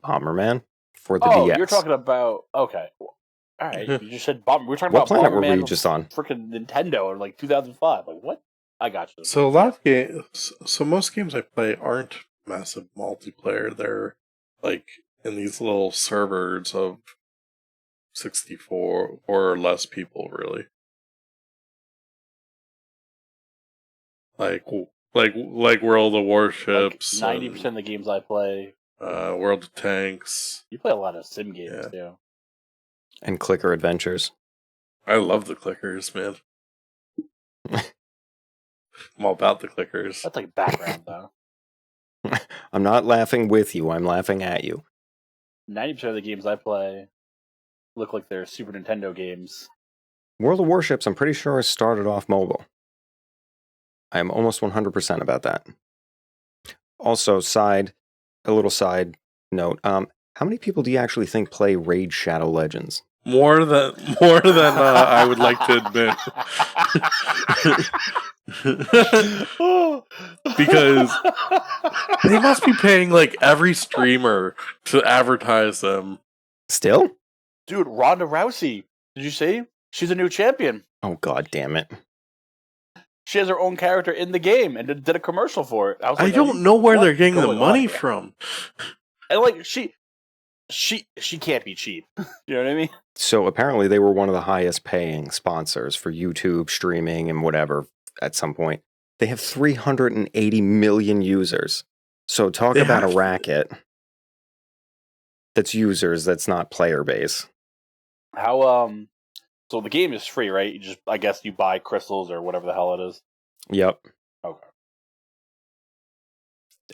Bomberman for the DS. You're talking about... Okay. All right, you just said Bomberman. We're talking what about planet Bomberman were we just on? Freaking Nintendo in like 2005. Like, what? I got you. So a lot of games... So most games I play aren't massive multiplayer. They're like in these little servers of 64 or less people, really. Like World of Warships. Like 90% of the games I play. World of Tanks. You play a lot of sim games too. And clicker adventures. I love the clickers, man. I'm all about the clickers. That's like background though. I'm not laughing with you. I'm laughing at you. 90% of the games I play look like they're Super Nintendo games. World of Warships, I'm pretty sure, started off mobile. I am almost 100% about that. Also, a little side note. How many people do you actually think play Raid Shadow Legends? More than I would like to admit. Because they must be paying like every streamer to advertise them. Still? Dude, Ronda Rousey. Did you see? She's a new champion. Oh, god damn it. She has her own character in the game and did a commercial for it. I don't know where they're getting the money from. And like she can't be cheap. You know what I mean? So apparently they were one of the highest paying sponsors for YouTube streaming and whatever at some point. They have 380 million users. So talk about a racket. That's users, that's not player base. How so the game is free, right? I guess you buy crystals or whatever the hell it is. Yep. Okay.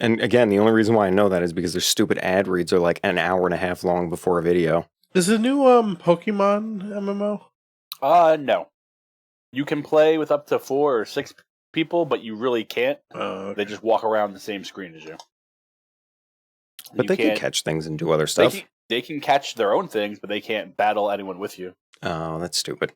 And again, the only reason why I know that is because their stupid ad reads are like an hour and a half long before a video. Is the new Pokemon MMO? No. You can play with up to 4 or 6 people, but you really can't. Okay. They just walk around the same screen as you. But they can catch things and do other stuff. They can catch their own things, but they can't battle anyone with you. Oh, that's stupid.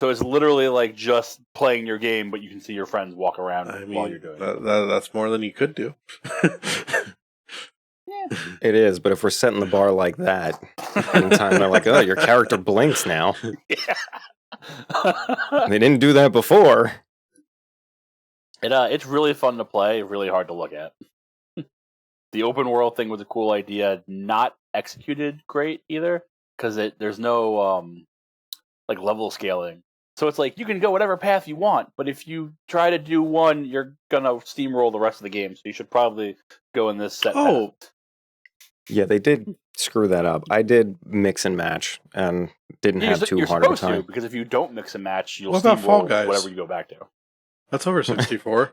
So it's literally like just playing your game, but you can see your friends walk around while you're doing it. That's more than you could do. Yeah. It is, but if we're setting the bar like that, anytime they're like, oh, your character blinks now. Yeah. They didn't do that before. It's really fun to play, really hard to look at. The open world thing was a cool idea, not executed great either, because there's no like level scaling. So it's like you can go whatever path you want, but if you try to do one, you're gonna steamroll the rest of the game. So you should probably go in this set path. Yeah, they did screw that up. I did mix and match and didn't have too hard of a time. Because if you don't mix and match, you'll What about Fall steamroll Guys? whatever you go back to. That's over 64.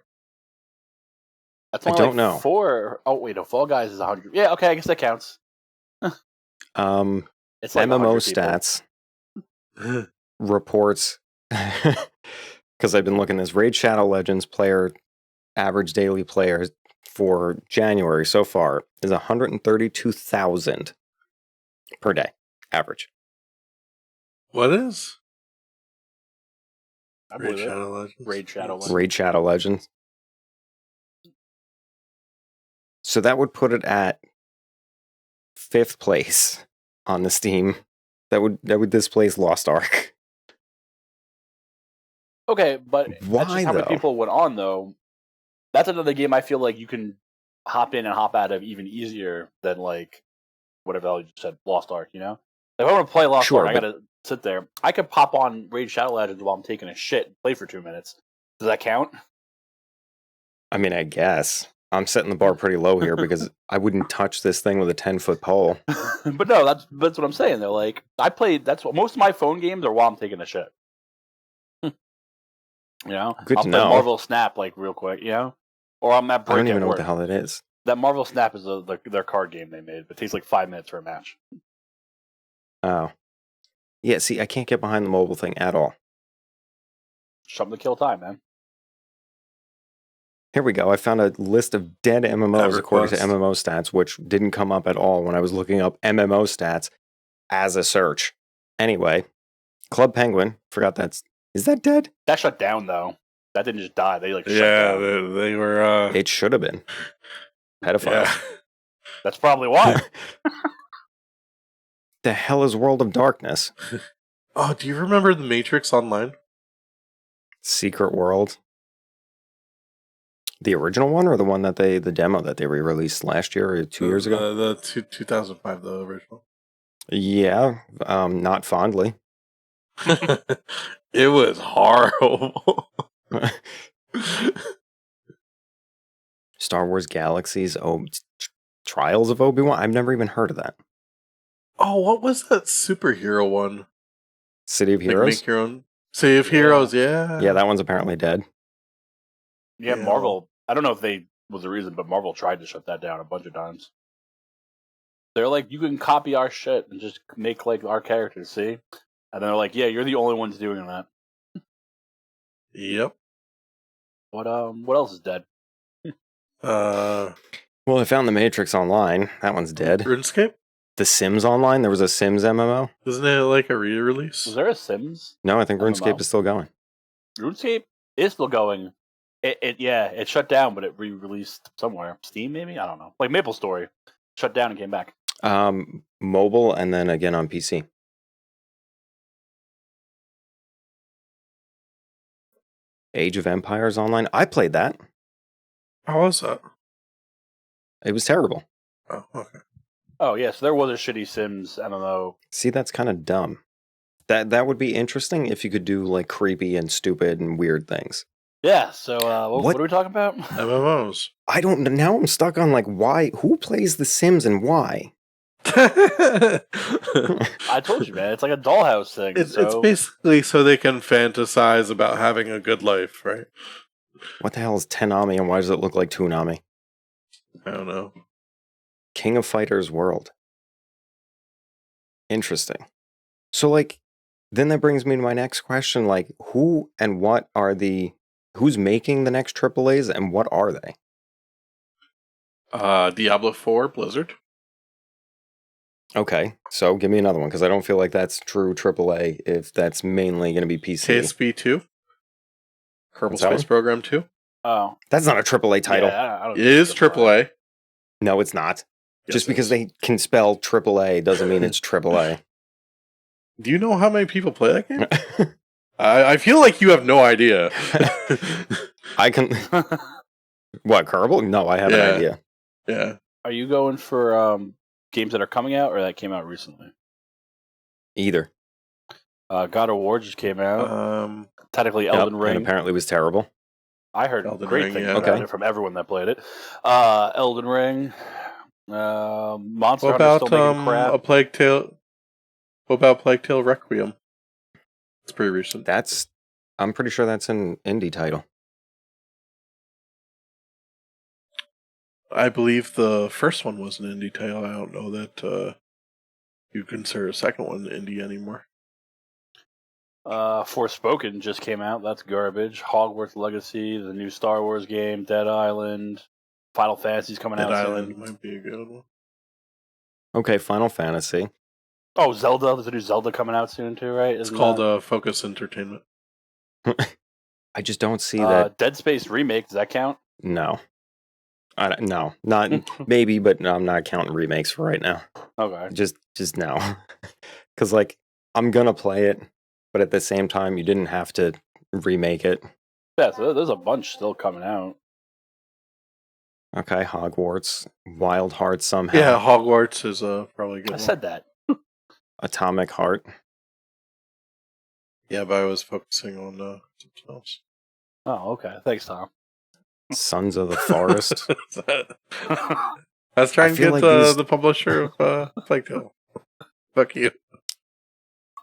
That's I only don't know. 4. Oh wait, a Fall Guys is 100. Yeah, okay, I guess that counts. It's like MMO 100 people. stats reports, because I've been looking at this Raid Shadow Legends player average daily players for January so far is 132,000 per day average. What is? I believe Raid it. Shadow Legends. Raid Shadow Legends. Raid Shadow Legends. So that would put it at 5th place on the Steam. That would displace Lost Ark. Okay, but Why, that's just how many though? people went on, though. That's another game I feel like you can hop in and hop out of even easier than, like, whatever the hell you just said, Lost Ark, you know? If I want to play Lost Sure, Ark, I gotta sit there. I could pop on Raid Shadow Legends while I'm taking a shit and play for 2 minutes. Does that count? I mean, I guess. I'm setting the bar pretty low here because I wouldn't touch this thing with a 10-foot pole. But no, that's what I'm saying. They're like, that's what most of my phone games are while I'm taking a shit. You know? Good I'll to play know. Marvel Snap, like, real quick, you know? Or I'm at break I don't even at know what work. the hell it is. That Marvel Snap is their card game they made, but it takes like 5 minutes for a match. Oh. Yeah, see, I can't get behind the mobile thing at all. Something to kill time, man. Here we go. I found a list of dead MMOs according to EverQuest. MMO stats, which didn't come up at all when I was looking up MMO stats as a search. Anyway, Club Penguin, forgot that's... Is that dead? That shut down, though. That didn't just die. They, like, shut Yeah, down. they were. It should have been. Pedophiles. Yeah. That's probably why. The hell is World of Darkness? Oh, do you remember the Matrix Online? Secret World? The original one or the one that the demo that they re-released last year or 2 years ago? The 2005, the original. Yeah, not fondly. It was horrible. Star Wars Galaxies, Trials of Obi-Wan? I've never even heard of that. Oh, what was that superhero one? City of Like, Heroes? make your own. City of Heroes, yeah. Yeah, that one's apparently dead. Yeah, Yeah. Marvel. I don't know if they was the reason, but Marvel tried to shut that down a bunch of times. They're like, you can copy our shit and just make like our characters, see? And they're like, yeah, you're the only ones doing that. Yep. What else is dead? Uh, Well, I found The Matrix Online. That one's dead. RuneScape? The Sims Online. There was a Sims MMO. Isn't it like a re-release? Was there a Sims? No, I think MMO? RuneScape is still going. RuneScape is still going. It shut down, but it re-released somewhere. Steam, maybe? I don't know. Like MapleStory. Shut down and came back. Mobile and then again on PC. Age of Empires Online. I played that. How was that? It was terrible. Oh, okay. Oh, yeah, so there was a shitty Sims MMO. See, that's kind of dumb. That would be interesting if you could do like creepy and stupid and weird things. Yeah, so what are we talking about? MMOs. I don't. Now I'm stuck on like why. Who plays The Sims and why? I told you, man. It's like a dollhouse thing. It's basically so they can fantasize about having a good life, right? What the hell is Tenami and why does it look like Toonami? I don't know. King of Fighters World. Interesting. So like, then that brings me to my next question. Like, who and what are who's making the next AAAs and what are they? Diablo 4, Blizzard. Okay, so give me another one because I don't feel like that's true AAA if that's mainly going to be PC. KSP 2. Kerbal What's that Space one? Program 2. Oh. That's not a AAA title. Yeah, I don't It is AAA. No, it's not. Yes, Just it because is. they can spell AAA doesn't mean it's AAA. Do you know how many people play that game? I feel like you have no idea. I can. What, Kerbal? No, I have Yeah. an idea. Yeah. Are you going for games that are coming out or that came out recently? Either. God of War just came out. Technically, Yep, Elden Ring. and apparently was terrible. I heard Elden great Ring, things yeah. about Okay. it from everyone that played it. Elden Ring. Monster What Hunter's about still making crap. a Plague Tale? What about Plague Tale Requiem? It's pretty recent. I'm pretty sure that's an indie title. I believe the first one was an indie title. I don't know that you consider a second one indie anymore. Forspoken just came out. That's garbage. Hogwarts Legacy, the new Star Wars game, Dead Island, Final Fantasy's coming Dead out Island soon. might be a good one. Okay, Final Fantasy. Oh, Zelda. There's a new Zelda coming out soon too, right? It's called Focus Entertainment. I just don't see that. Dead Space remake. Does that count? No. No, not maybe, but no, I'm not counting remakes for right now. Okay. Just no. Because like I'm gonna play it, but at the same time, you didn't have to remake it. Yeah, so there's a bunch still coming out. Okay, Hogwarts, Wild Heart somehow. Yeah, Hogwarts is probably a good I one. said that. Atomic Heart. Yeah, but I was focusing on something else. Oh, okay. Thanks, Tom. Sons of the Forest. I was trying I to feel get like these- the publisher of Plague Tale. Fuck you.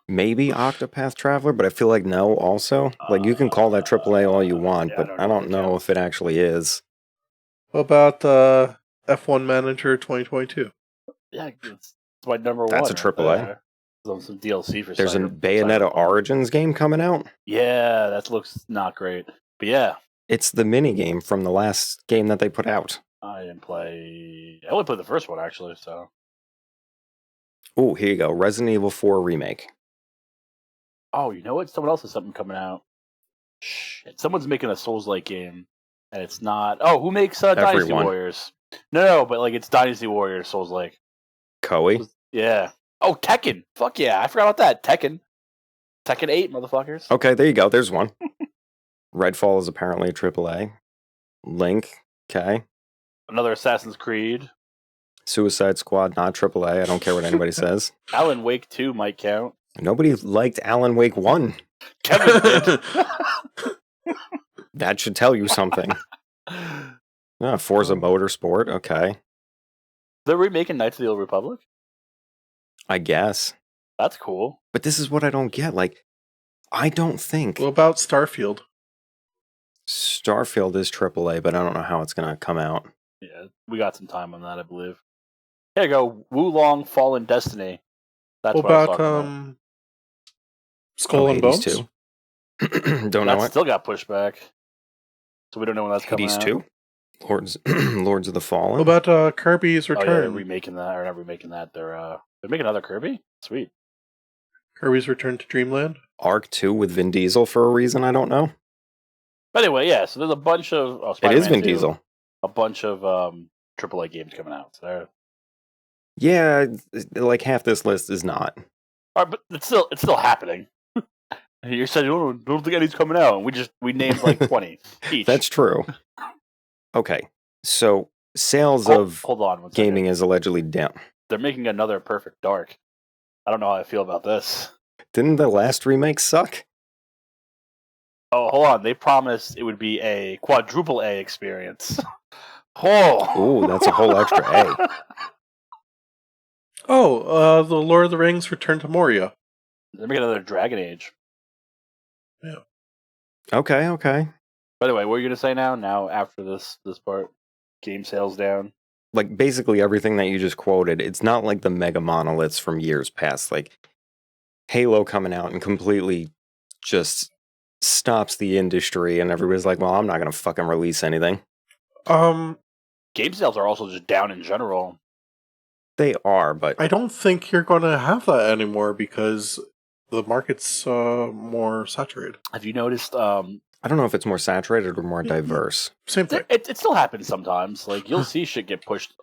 Maybe Octopath Traveler, but I feel like no also. Like you can call that AAA all you want, yeah, but I don't know if it actually is. What about F1 Manager 2022? Yeah, it's my number one. That's a AAA. there. There's some DLC for There's a Cyber- Bayonetta Cyberpunk. Origins game coming out. Yeah, that looks not great. But yeah, It's the mini game from the last game that they put out. I didn't play. I only played the first one actually. So Oh, here you go. Resident Evil 4 remake. oh, you know what? Someone else has something coming out. Shit, someone's making a Souls-like game, and it's not. Oh, who makes Dynasty Everyone. Warriors? No, but like it's Dynasty Warriors Souls-like. Koei. Yeah. Oh, Tekken. Fuck yeah, I forgot about that. Tekken 8, motherfuckers. Okay, there you go. There's one. Redfall is apparently a AAA. Link. Okay. Another Assassin's Creed. Suicide Squad, not AAA. I don't care what anybody says. Alan Wake 2 might count. Nobody liked Alan Wake 1. Kevin did. That should tell you something. Forza Motorsport. Okay. They're remaking Knights of the Old Republic. I guess. That's cool. But this is what I don't get. Like, I don't think What about Starfield? Starfield is AAA, but I don't know how it's going to come out. Yeah, we got some time on that, I believe. Here you go, Wulong Fallen Destiny. That's What what I was about talking about. Skull and Hades Bones? 2. Don't know That it. still got pushed back, so we don't know when that's Hades coming out. 2? Lords of the Fallen? What about Kirby's Oh yeah, Return? they're remaking that, or not remaking that. They're making another Kirby. Sweet. Kirby's Return to Dreamland? Arc 2 with Vin Diesel for a reason I don't know. But anyway, yeah. So there's a bunch of It Spider-Man is Vin 2, Diesel. a bunch of AAA games coming out. So Yeah, like half this list is not. all right, but it's still happening. You said you don't think anything's coming out, and we named like 20 each. That's true. Okay, so sales hold of on one second. gaming is allegedly down. They're making another Perfect Dark. I don't know how I feel about this. Didn't the last remake suck? Oh, hold on. They promised it would be a quadruple A experience. Oh, Ooh, that's a whole extra A. Oh, the Lord of the Rings Return to Moria. They're making another Dragon Age. Okay. By the way, what are you gonna say now? Now after this part, game sales down. Like basically everything that you just quoted, it's not like the mega monoliths from years past. Like Halo coming out and completely just stops the industry, and everybody's like, "Well, I'm not gonna fucking release anything." Game sales are also just down in general. They are, but I don't think you're going to have that anymore because the market's more saturated. Have you noticed? I don't know if it's more saturated or more diverse. Same thing. It still happens sometimes. Like you'll see shit get pushed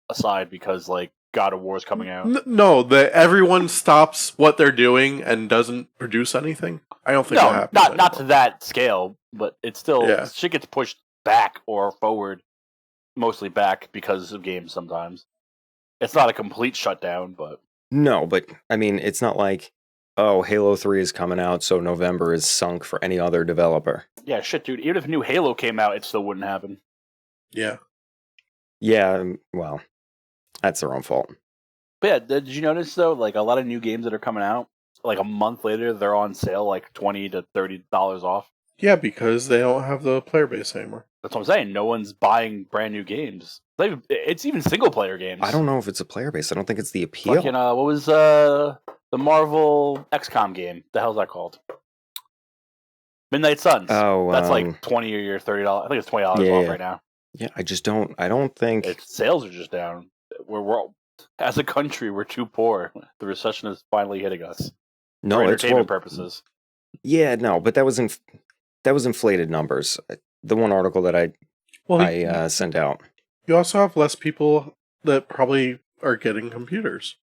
aside because like God of War is coming out. No, that everyone stops what they're doing and doesn't produce anything. I don't think that No, happens. not to that scale, but it's still Yeah. shit gets pushed back or forward, mostly back because of games. Sometimes it's not a complete shutdown, but No, but I mean, it's not like, oh, Halo 3 is coming out, so November is sunk for any other developer. yeah, shit, dude. Even if a new Halo came out, it still wouldn't happen. Yeah. Yeah, well, that's their own fault. But yeah, did you notice though? Like a lot of new games that are coming out, like a month later, they're on sale, like $20 to $30 off. Yeah, because they don't have the player base anymore. That's what I'm saying. No one's buying brand new games. It's even single player games. I don't know if it's a player base. I don't think it's the appeal. Fucking, what was the Marvel XCOM game? The hell's that called? Midnight Suns. Oh, that's like $20 or $30. I think it's $20 off right now. Yeah, I don't think Sales are just down. We're as a country, we're too poor. The recession is finally hitting us. no, for it's entertainment purposes. Yeah, no, but that was inflated numbers. The one article that I sent out. You also have less people that probably are getting computers.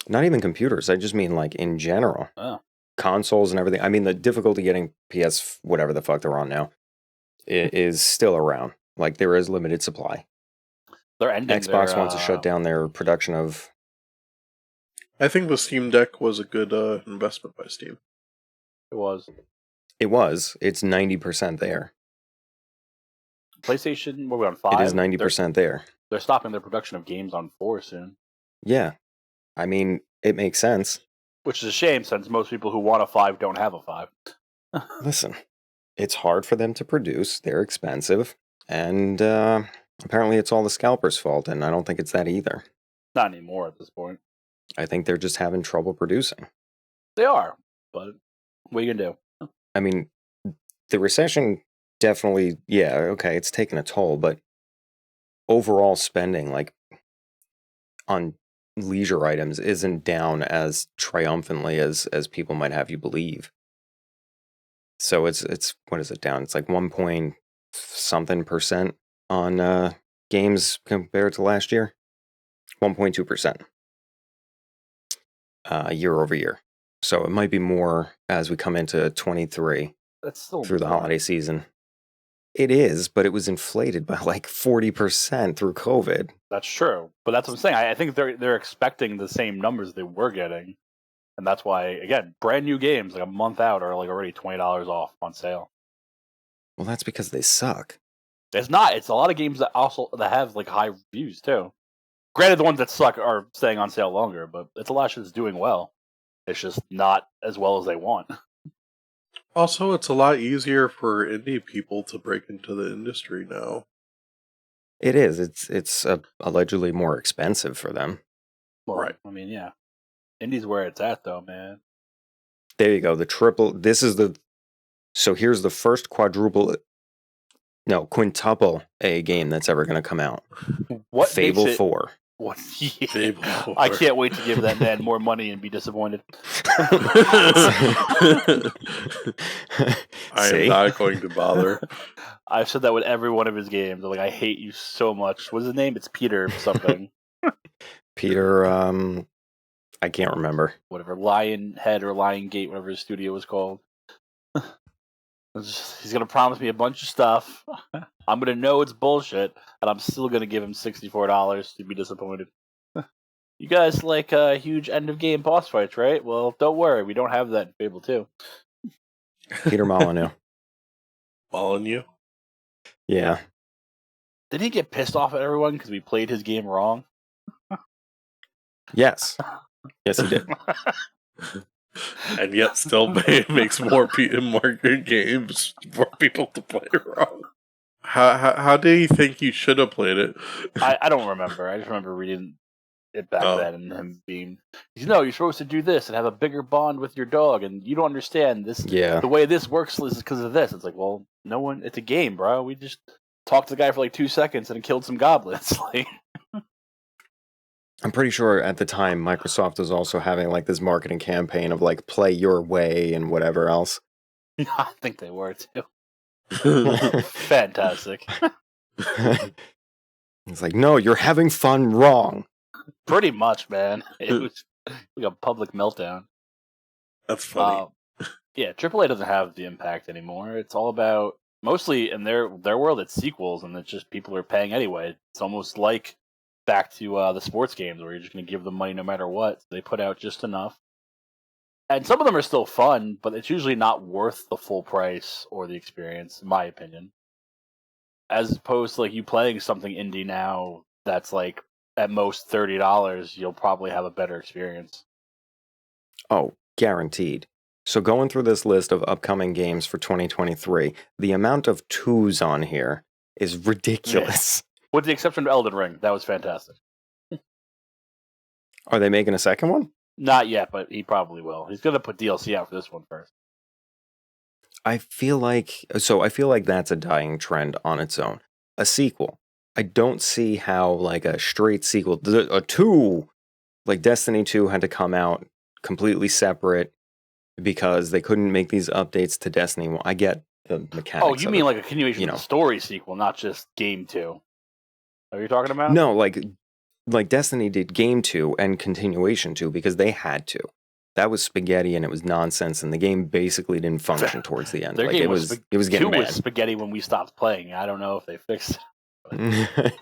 Not even computers. I just mean like in general. Oh. Consoles and everything. I mean, the difficulty getting PS whatever the fuck they're on now is still around. Like there is limited supply. They're ending. Xbox wants to shut down their production of. I think the Steam Deck was a good investment by Steam. It was. It's 90% there. PlayStation. What are we on 5? It is 90% there. They're stopping their production of games on 4 soon. Yeah, I mean it makes sense. Which is a shame, since most people who want a 5 don't have a 5. Listen, it's hard for them to produce. They're expensive, and apparently it's all the scalpers' fault. And I don't think it's that either. Not anymore at this point. I think they're just having trouble producing. They are, but what are you gonna do? I mean, the recession definitely, yeah, okay, it's taken a toll, but overall spending, like on leisure items, isn't down as triumphantly as people might have you believe. So it's what is it down? It's like 1 point something percent on games compared to last year. 1.2% year over year. So it might be more as we come into 23 That's still through the more. holiday season. It is, but it was inflated by like 40% through COVID. That's true, but that's what I'm saying. I think they're expecting the same numbers they were getting, and that's why, again, brand new games like a month out are like already $20 off on sale. Well, that's because they suck. It's not. It's a lot of games that have like high reviews too. Granted, the ones that suck are staying on sale longer, but it's a lot of shit that's doing well. It's just not as well as they want. Also, it's a lot easier for indie people to break into the industry now. It is. It's allegedly more expensive for them. Well, Right. I mean, yeah. Indie's where it's at, though, man. There you go. The triple. This is the. So here's the first quintuple A game that's ever going to come out. What Fable makes it, 4. What? Yeah. Fable I 4. can't wait to give that man more money and be disappointed. I See? am not going to bother. I've said that with every one of his games. I'm like, I hate you so much. What's his name? It's Peter something. Peter, I can't remember. Whatever. Lion Head or Lion Gate, whatever his studio was called. He's going to promise me a bunch of stuff. I'm going to know it's bullshit, and I'm still going to give him $64 to be disappointed. You guys like huge end-of-game boss fights, right? Well, don't worry. We don't have that in Fable 2. Peter Molyneux. Molyneux? Yeah. Did he get pissed off at everyone because we played his game wrong? Yes. Yes, he did. And yet still makes more good games for people to play wrong. How do you think you should have played it? I don't remember. I just remember reading it back then and him being, you're supposed to do this and have a bigger bond with your dog, and you don't understand this. Yeah. The way this works is because of this. It's like, well, no one. It's a game, bro. We just talked to the guy for like 2 seconds and killed some goblins. Like, I'm pretty sure at the time Microsoft was also having like this marketing campaign of like play your way and whatever else. I think they were too. Fantastic. It's like, no, you're having fun wrong. Pretty much, man. It was like a public meltdown. That's funny. Yeah, AAA doesn't have the impact anymore. It's all about, mostly in their world, it's sequels, and it's just people are paying anyway. It's almost like back to the sports games where you're just going to give them money no matter what. They put out just enough. And some of them are still fun, but it's usually not worth the full price or the experience, in my opinion. As opposed to like you playing something indie now that's like at most $30, you'll probably have a better experience. Oh, guaranteed. So going through this list of upcoming games for 2023, the amount of 2s on here is ridiculous. With the exception of Elden Ring, that was fantastic. Are they making a second one? Not yet, but he probably will. He's going to put DLC out for this one first. I feel like that's a dying trend on its own. A sequel. I don't see how like a straight sequel, a 2, like Destiny 2 had to come out completely separate because they couldn't make these updates to Destiny 1. I get the mechanics. Oh, you mean like a continuation of the story sequel, not just Game 2. Are you talking about? No, like Destiny did Game 2 and Continuation 2 because they had to. That was spaghetti and it was nonsense, and the game basically didn't function towards the end. Their Like game it was getting bad. was spaghetti when we stopped playing. I don't know if they fixed it.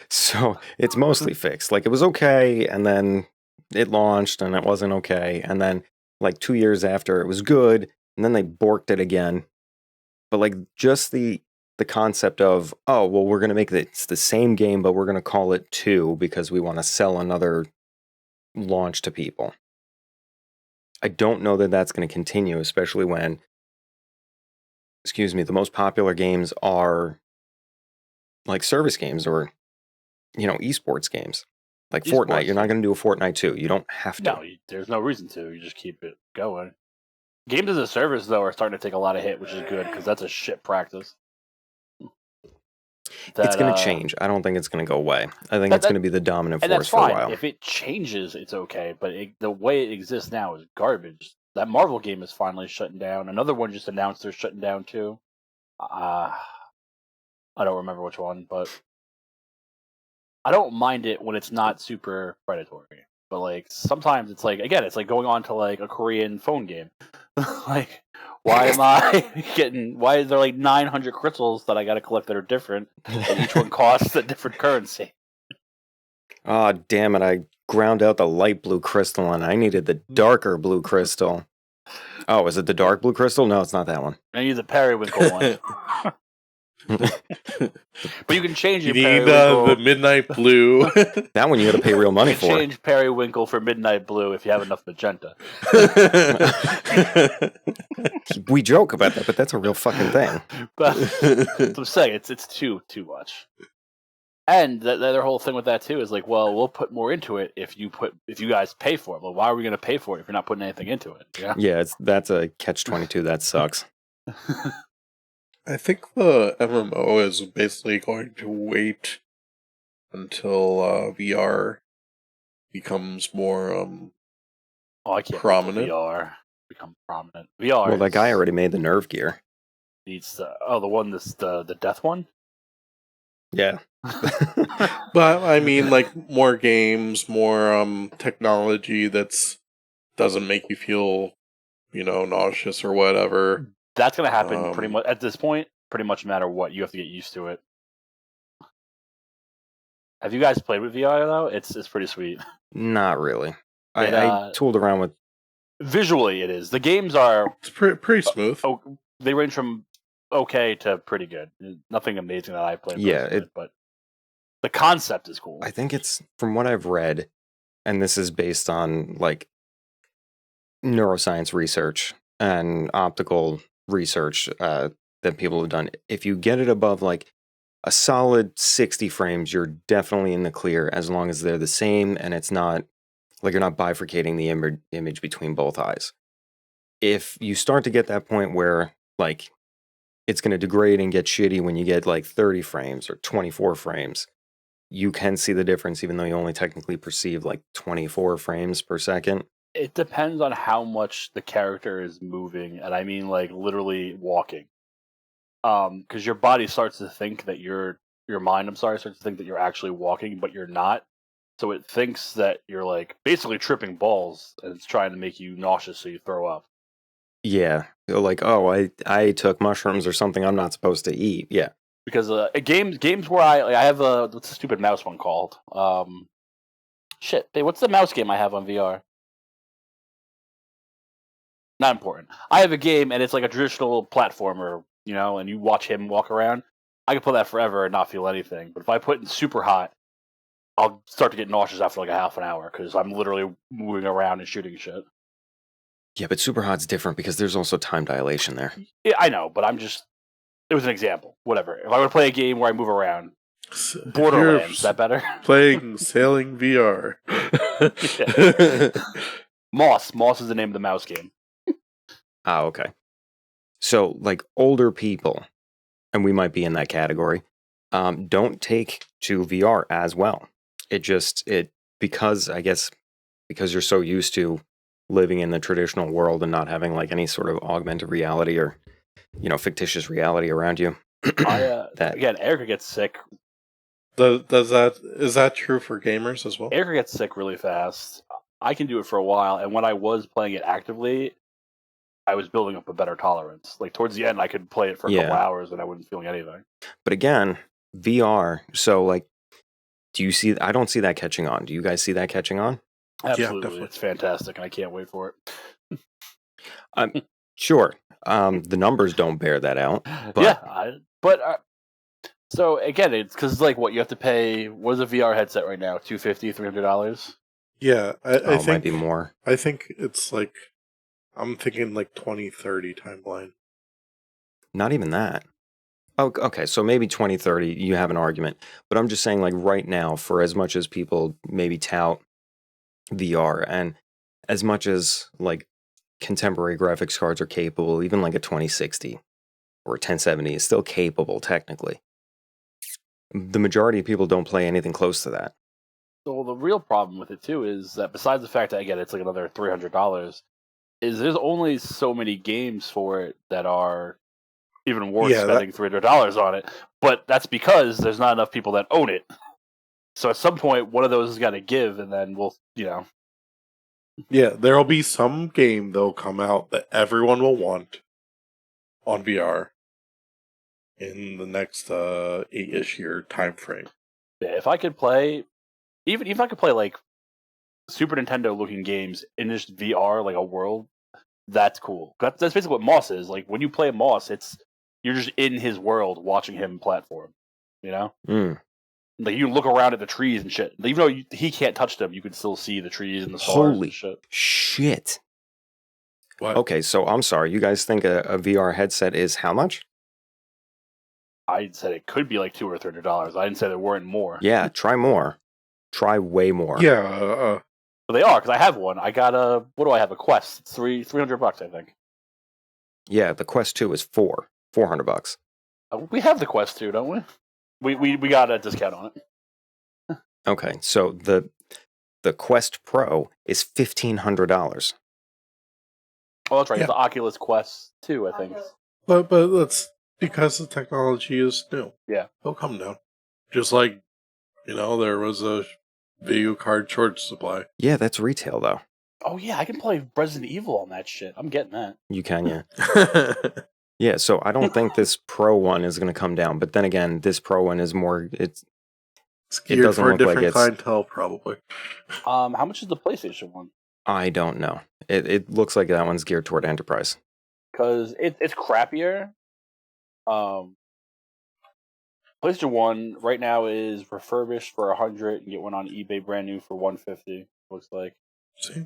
So it's mostly fixed. Like it was okay, and then it launched and it wasn't okay, and then like 2 years after it was good, and then they borked it again. But like just the concept of, oh, well, we're going to make it's the same game, but we're going to call it 2 because we want to sell another launch to people. I don't know that that's going to continue, especially when, the most popular games are like service games or, esports games. Like Fortnite, you're not going to do a Fortnite 2. You don't have to. No, there's no reason to. You just keep it going. Games as a service, though, are starting to take a lot of hit, which is good because that's a shit practice. It's going to change. I don't think it's going to go away. I think it's going to be the dominant force for a while. If it changes, it's okay. But the way it exists now is garbage. That Marvel game is finally shutting down. Another one just announced they're shutting down too. I don't remember which one, but I don't mind it when it's not super predatory. But like sometimes it's like, again, it's like going on to like a Korean phone game. Like, why am I why is there like 900 crystals that I got to collect that are different, and each one costs a different currency? Oh, damn it. I ground out the light blue crystal and I needed the darker blue crystal. Oh, is it the dark blue crystal? No, it's not that one. I need the periwinkle one. But you can change your you need periwinkle. The midnight blue. That one you got to pay real money for. Change periwinkle for midnight blue if you have enough magenta. We joke about that, but that's a real fucking thing. But I'm saying it's too much. And their whole thing with that too is like, well, we'll put more into it if you guys pay for it. Well, why are we going to pay for it if you're not putting anything into it? Yeah, Yeah, that's a catch-22. That sucks. I think the MMO is basically going to wait until VR becomes more I can't prominent. wait till VR become prominent. VR. Well, that guy already made the Nerve gear. needs the death one. Yeah. But I mean, like more games, more technology that's doesn't make you feel, nauseous or whatever. That's gonna happen pretty much at this point. Pretty much no matter what, you have to get used to it. Have you guys played with VR though? It's pretty sweet. Not really. I tooled around with. Visually, it is. The games are It's pretty smooth. They range from okay to pretty good. Nothing amazing that I played. Yeah, but the concept is cool. I think it's, from what I've read, and this is based on like neuroscience research and optical research that people have done. If you get it above like a solid 60 frames, you're definitely in the clear, as long as they're the same and it's not like you're not bifurcating the image between both eyes. If you start to get that point where like it's going to degrade and get shitty when you get like 30 frames or 24 frames, you can see the difference, even though you only technically perceive like 24 frames per second. It depends on how much the character is moving, and I mean like literally walking. Because your body starts to think that your mind, starts to think that you're actually walking, but you're not. So it thinks that you're like basically tripping balls, and it's trying to make you nauseous, so you throw up. Yeah, like, oh, I took mushrooms or something I'm not supposed to eat. Yeah, because games where I have what's the stupid mouse one called? Shit, hey, what's the mouse game I have on VR? Not important. I have a game and it's like a traditional platformer, and you watch him walk around. I can play that forever and not feel anything. But if I put it in super hot, I'll start to get nauseous after like a half an hour because I'm literally moving around and shooting shit. Yeah, but super hot's different because there's also time dilation there. Yeah, I know, but it was an example. Whatever. If I were to play a game where I move around, Borderlands, is that better? Playing sailing VR. Moss is the name of the mouse game. Ah, okay. So, like, older people, and we might be in that category, don't take to VR as well. Because you're so used to living in the traditional world and not having like any sort of augmented reality or, fictitious reality around you. Again, Erica gets sick. Is that true for gamers as well? Erica gets sick really fast. I can do it for a while, and when I was playing it actively, I was building up a better tolerance. Like towards the end, I could play it for a couple hours and I wasn't feeling anything. But again, VR. So like, I don't see that catching on. Do you guys see that catching on? Absolutely, it's fantastic, and I can't wait for it. Sure. The numbers don't bear that out. But so again, it's because like what you have to pay. What is a VR headset right now? $250, $300. Yeah, I think it might be more. I think it's like, I'm thinking like 2030 timeline. Not even that. Oh, okay, so maybe 2030, you have an argument. But I'm just saying, like, right now, for as much as people maybe tout VR, and as much as, like, contemporary graphics cards are capable, even like a 2060 or a 1070 is still capable, technically. The majority of people don't play anything close to that. So the real problem with it, too, is that besides the fact that, again, it's like another $300, is there's only so many games for it that are even worth spending $300 on it. But that's because there's not enough people that own it. So at some point, one of those has got to give, and then we'll, Yeah, there'll be some game that'll come out that everyone will want on VR in the next 8-ish year time frame. Yeah, if I could play, even if I could play like Super Nintendo looking games in just VR, like a world, that's cool. That's basically what Moss is. Like when you play Moss, you're just in his world watching him platform. Like you look around at the trees and shit. Even though he can't touch them, you can still see the trees and the stars. Holy and shit! What? Okay, so I'm sorry. You guys think a VR headset is how much? I said it could be like $200 or $300. I didn't say there weren't more. Yeah, try more. Try way more. Yeah. But they are, because I have one. I got a, what do I have? A Quest. It's $300, I think. Yeah, the Quest 2 is $400. We have the Quest 2, don't we? We got a discount on it. Okay, so the Quest Pro is $1,500. Oh, that's right. Yeah. It's the Oculus Quest 2, I think. But that's because the technology is new. Yeah. It'll come down. Just like, there was a video card short supply. Yeah, that's retail though. Oh, yeah, I can play Resident Evil on that shit. I'm getting that. You can, yeah. Yeah, so I don't think this Pro one is going to come down, but then again, this Pro one is more, It's it geared doesn't for a look like different it's, clientele, probably. How much is the PlayStation one? I don't know. It looks like that one's geared toward enterprise. Because it's crappier. PlayStation 1 right now is refurbished for $100 and get one on eBay brand new for $150. Looks like. See?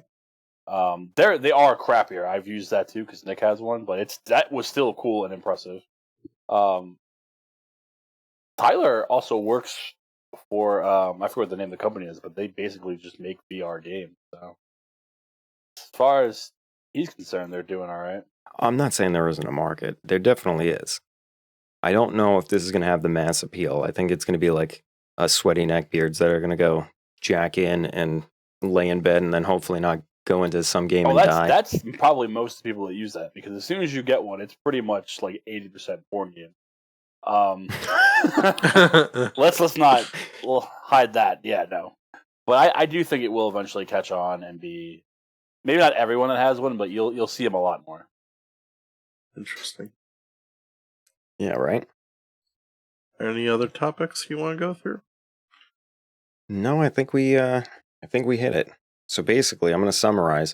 They are crappier. I've used that too because Nick has one, but that was still cool and impressive. Tyler also works for I forget what the name of the company is, but they basically just make VR games. So as far as he's concerned, they're doing all right. I'm not saying there isn't a market. There definitely is. I don't know if this is going to have the mass appeal. I think it's going to be like a sweaty neckbeards that are going to go jack in and lay in bed and then hopefully not go into some game and die. That's probably most people that use that because as soon as you get one, it's pretty much like 80% porn game. Let's not hide that. Yeah, no. But I do think it will eventually catch on and be maybe not everyone that has one, but you'll see them a lot more. Interesting. Yeah, right? Any other topics you want to go through? No, I think we hit it. So basically, I'm going to summarize.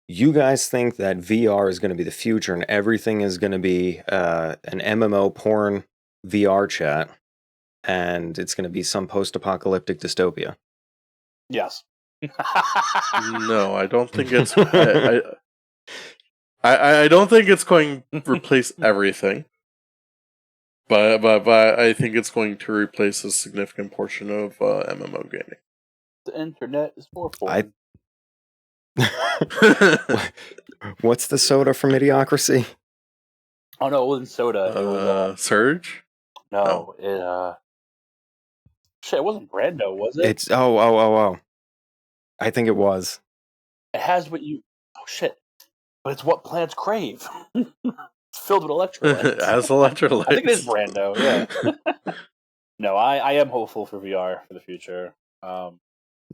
You guys think that VR is going to be the future and everything is going to be an MMO porn VR chat and it's going to be some post-apocalyptic dystopia. Yes. No, I don't think it's I don't think it's going to replace everything. But I think it's going to replace a significant portion of MMO gaming. The internet is for porn. What's the soda from Idiocracy? Oh no, it wasn't soda. It was Surge? No, it wasn't Brando, was it? It's oh. I think it was. It has what you but it's what plants crave. It's filled with electrolytes. As electrolytes. I think it is Brando, yeah. No, I am hopeful for VR for the future.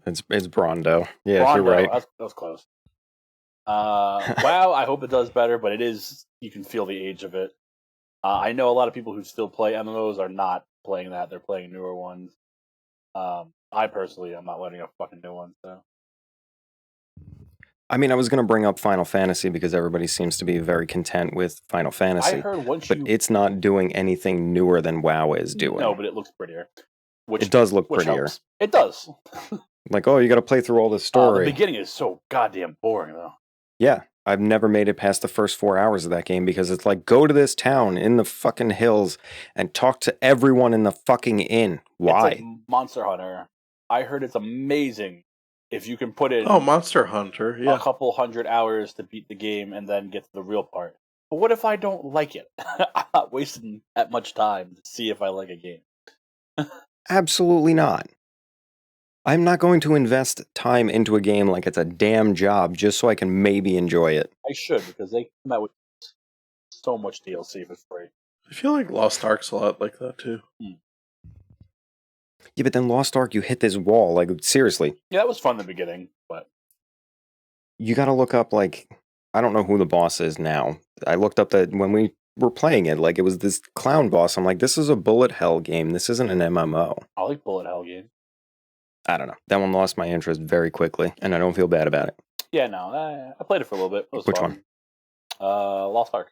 It's Brondo. Yeah, Brondo, you're right. That was close. WoW, I hope it does better, but you can feel the age of it. I know a lot of people who still play MMOs are not playing that. They're playing newer ones. I personally am not letting a fucking new one, so. I mean, I was going to bring up Final Fantasy because everybody seems to be very content with Final Fantasy. I heard it's not doing anything newer than WoW is doing. No, but it looks prettier. It does look prettier. Helps. It does. Like, oh, you got to play through all the story. The beginning is so goddamn boring, though. Yeah, I've never made it past the first 4 hours of that game because it's like, go to this town in the fucking hills and talk to everyone in the fucking inn. Why? It's like Monster Hunter. I heard it's amazing if you can put in Monster Hunter, yeah. a couple 100 hours to beat the game and then get to the real part. But what if I don't like it? I'm not wasting that much time to see if I like a game. Absolutely not. I'm not going to invest time into a game like it's a damn job just so I can maybe enjoy it. I should, because they come out with so much DLC for free. I feel like Lost Ark's a lot like that, too. Yeah, but then Lost Ark, you hit this wall. Like, seriously. Yeah, that was fun in the beginning, but... You gotta look up, like... I don't know who the boss is now. I looked up that when we were playing it, like, it was this clown boss. I'm like, this is a bullet hell game. This isn't an MMO. I like bullet hell games. I don't know. That one lost my interest very quickly, and I don't feel bad about it. Yeah, no, I played it for a little bit. It was Which fun. Lost Ark.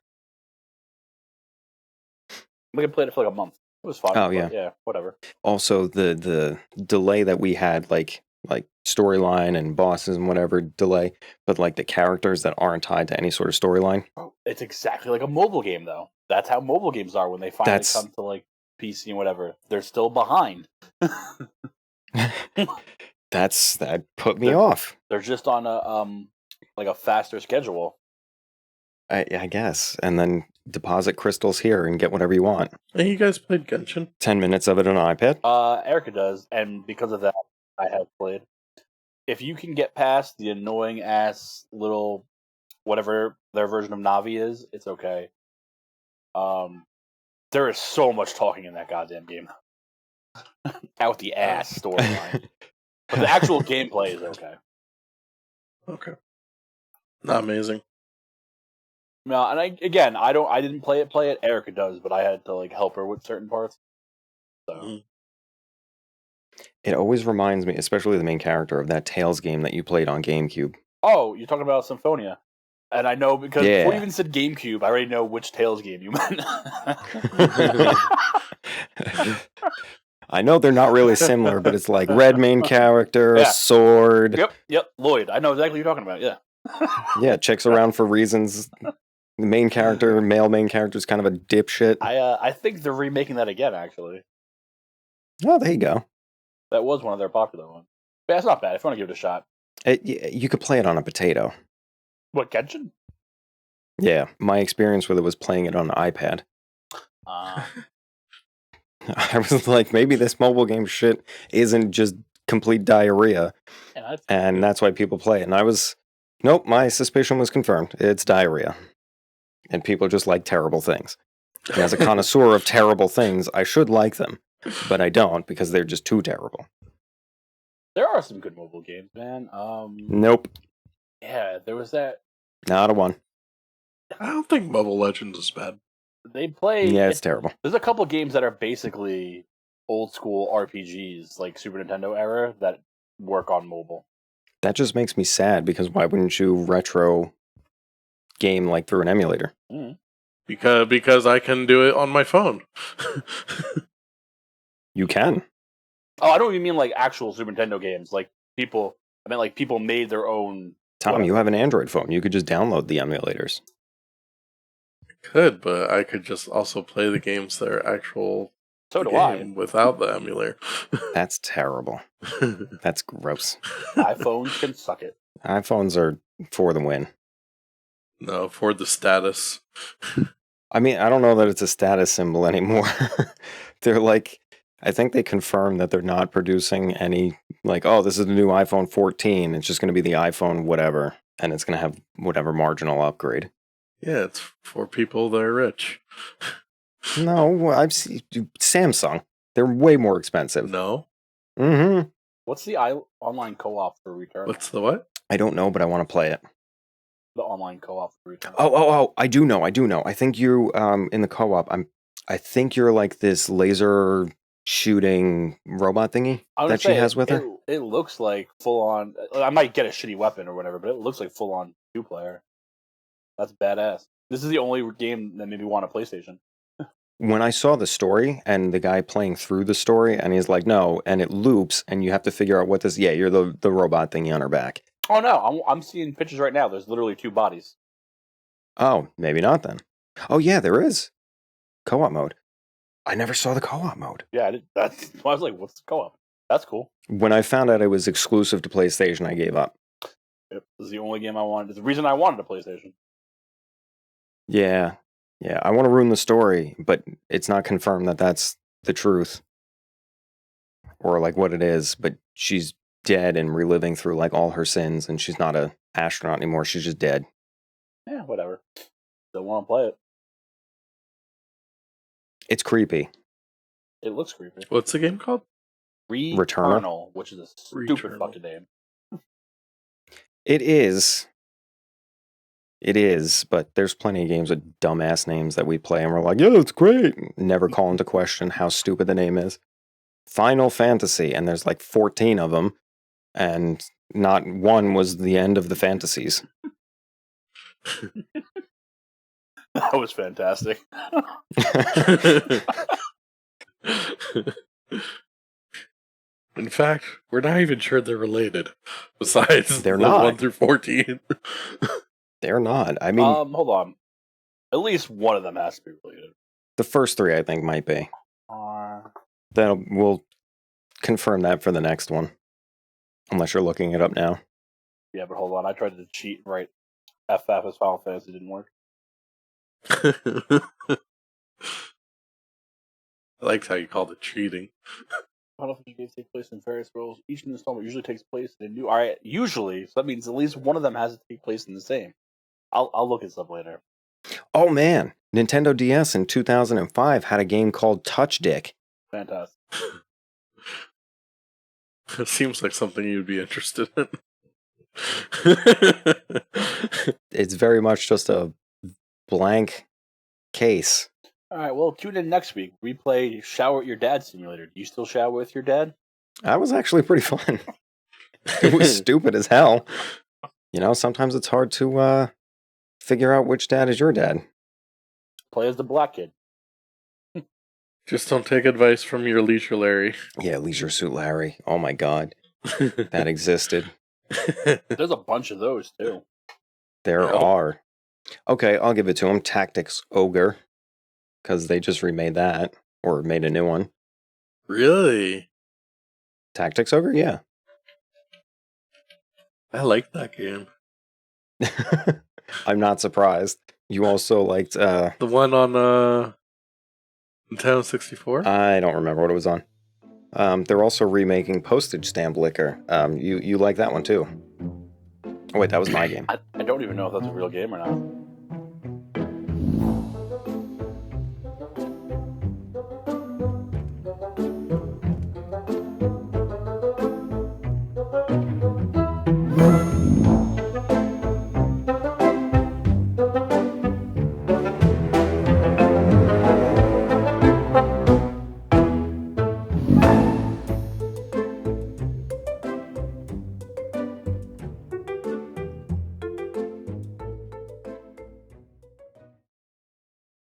We played it for like a month. It was fun. Oh, yeah. Yeah, whatever. Also, the delay that we had, like storyline and bosses and whatever delay, but like the characters that aren't tied to any sort of storyline. It's exactly like a mobile game, though. That's how mobile games are when they finally come to like PC and whatever, they're still behind. That put me off. They're just on a faster schedule. I guess. And then deposit crystals here and get whatever you want. Hey, you guys played Genshin? 10 minutes of it on an iPad? Erica does, and because of that, I have played. If you can get past the annoying ass little whatever their version of Navi is, it's okay. There is so much talking in that goddamn game. Out the ass storyline. But the actual gameplay is okay. Okay. Not amazing. No, and I didn't play it. Erica does, but I had to help her with certain parts. So It always reminds me, especially the main character, of that Tales game that you played on GameCube. Oh, you're talking about Symphonia. And I know because before you even said GameCube, I already know which Tales game you meant. I know they're not really similar, but it's like red main character, sword. Yep, Lloyd. I know exactly what you're talking about, yeah. Yeah, checks around for reasons. The main character, male main character, is kind of a dipshit. I think they're remaking that again, actually. Oh, there you go. That was one of their popular ones. But it's not bad if you want to give it a shot. You could play it on a potato. What, Genshin? Yeah, my experience with it was playing it on an iPad. I was like, maybe this mobile game shit isn't just complete diarrhea. And that's why people play it. And nope, my suspicion was confirmed. It's diarrhea. And people just like terrible things. And as a connoisseur of terrible things, I should like them. But I don't, because they're just too terrible. There are some good mobile games, man. Nope. Yeah, there was that. Not a one. I don't think Mobile Legends is bad. They play. Yeah, it's terrible. There's a couple games that are basically old school RPGs, like Super Nintendo era, that work on mobile. That just makes me sad, because why wouldn't you retro game through an emulator? Mm. Because I can do it on my phone. You can. Oh, I don't even mean actual Super Nintendo games. People made their own. Tom, whatever. you have an Android phone. You could just download the emulators. Could, but I could just also play the games that are actual So do game without the emulator. That's terrible. That's gross. iPhones can suck it. iPhones are for the win. No, for the status. I mean, I don't know that it's a status symbol anymore. They're I think they confirmed that they're not producing any, oh, this is the new iPhone 14. It's just going to be the iPhone whatever, and it's going to have whatever marginal upgrade. Yeah, it's for people that are rich. No, I've seen Samsung. They're way more expensive. No? Mm-hmm. What's the online co-op for Return? What's the what? I don't know, but I want to play it. The online co-op for Return. Oh, I do know. I think you, in the co-op, I think you're this laser shooting robot thingy that she has with her. It looks like full on. I might get a shitty weapon or whatever, but it looks like full on 2-player. That's badass. This is the only game that made me want a PlayStation. When I saw the story and the guy playing through the story, and he's like, no, and it loops, and you have to figure out what this. Yeah, you're the robot thingy on her back. Oh no, I'm seeing pictures right now. There's literally 2 bodies. Oh, maybe not then. Oh yeah, there is co-op mode. I never saw the co-op mode. Yeah, that's. I was like, what's the co-op? That's cool. When I found out it was exclusive to PlayStation, I gave up. Yep, this is the only game I wanted. It's the reason I wanted a PlayStation. Yeah, I want to ruin the story, but it's not confirmed that that's the truth. Or what it is, but she's dead and reliving through all her sins, and she's not a astronaut anymore, she's just dead. Yeah, whatever. Still want to play it. It's creepy. It looks creepy. What's the game called? Returnal, which is a stupid Returnal. fucking name. It is, but there's plenty of games with dumbass names that we play, and we're like, yeah, it's great. Never call into question how stupid the name is. Final Fantasy, and there's 14 of them, and not one was the end of the fantasies. That was fantastic. In fact, we're not even sure they're related. Besides, they're not 1 through 14. They're not. I mean, hold on. At least one of them has to be related. The first 3, I think, might be. Then we'll confirm that for the next one. Unless you're looking it up now. Yeah, but hold on. I tried to cheat and write FF as Final Fantasy. It didn't work. I liked how you called it cheating. Final Fantasy games take place in various worlds. Each installment usually takes place in a new. All right, usually, so that means at least one of them has to take place in the same. I'll look it up later. Oh man, Nintendo DS in 2005 had a game called Touch Dick. Fantastic. It seems like something you'd be interested in. It's very much just a blank case. All right, well, tune in next week. We play Shower at Your Dad Simulator. Do you still shower with your dad? That was actually pretty fun. It was stupid as hell. You know, sometimes it's hard to figure out which dad is your dad. Play as the black kid. Just don't take advice from your Leisure Larry. Yeah, Leisure Suit Larry. Oh my god. That existed. There's a bunch of those, too. There Yep. are. Okay, I'll give it to him. Tactics Ogre. Because they just remade that. Or made a new one. Really? Tactics Ogre? Yeah. I like that game. I'm not surprised. You also liked... The one on Nintendo 64? I don't remember what it was on. They're also remaking Postage Stamp Liquor. You like that one too. Oh wait, that was my game. I don't even know if that's a real game or not.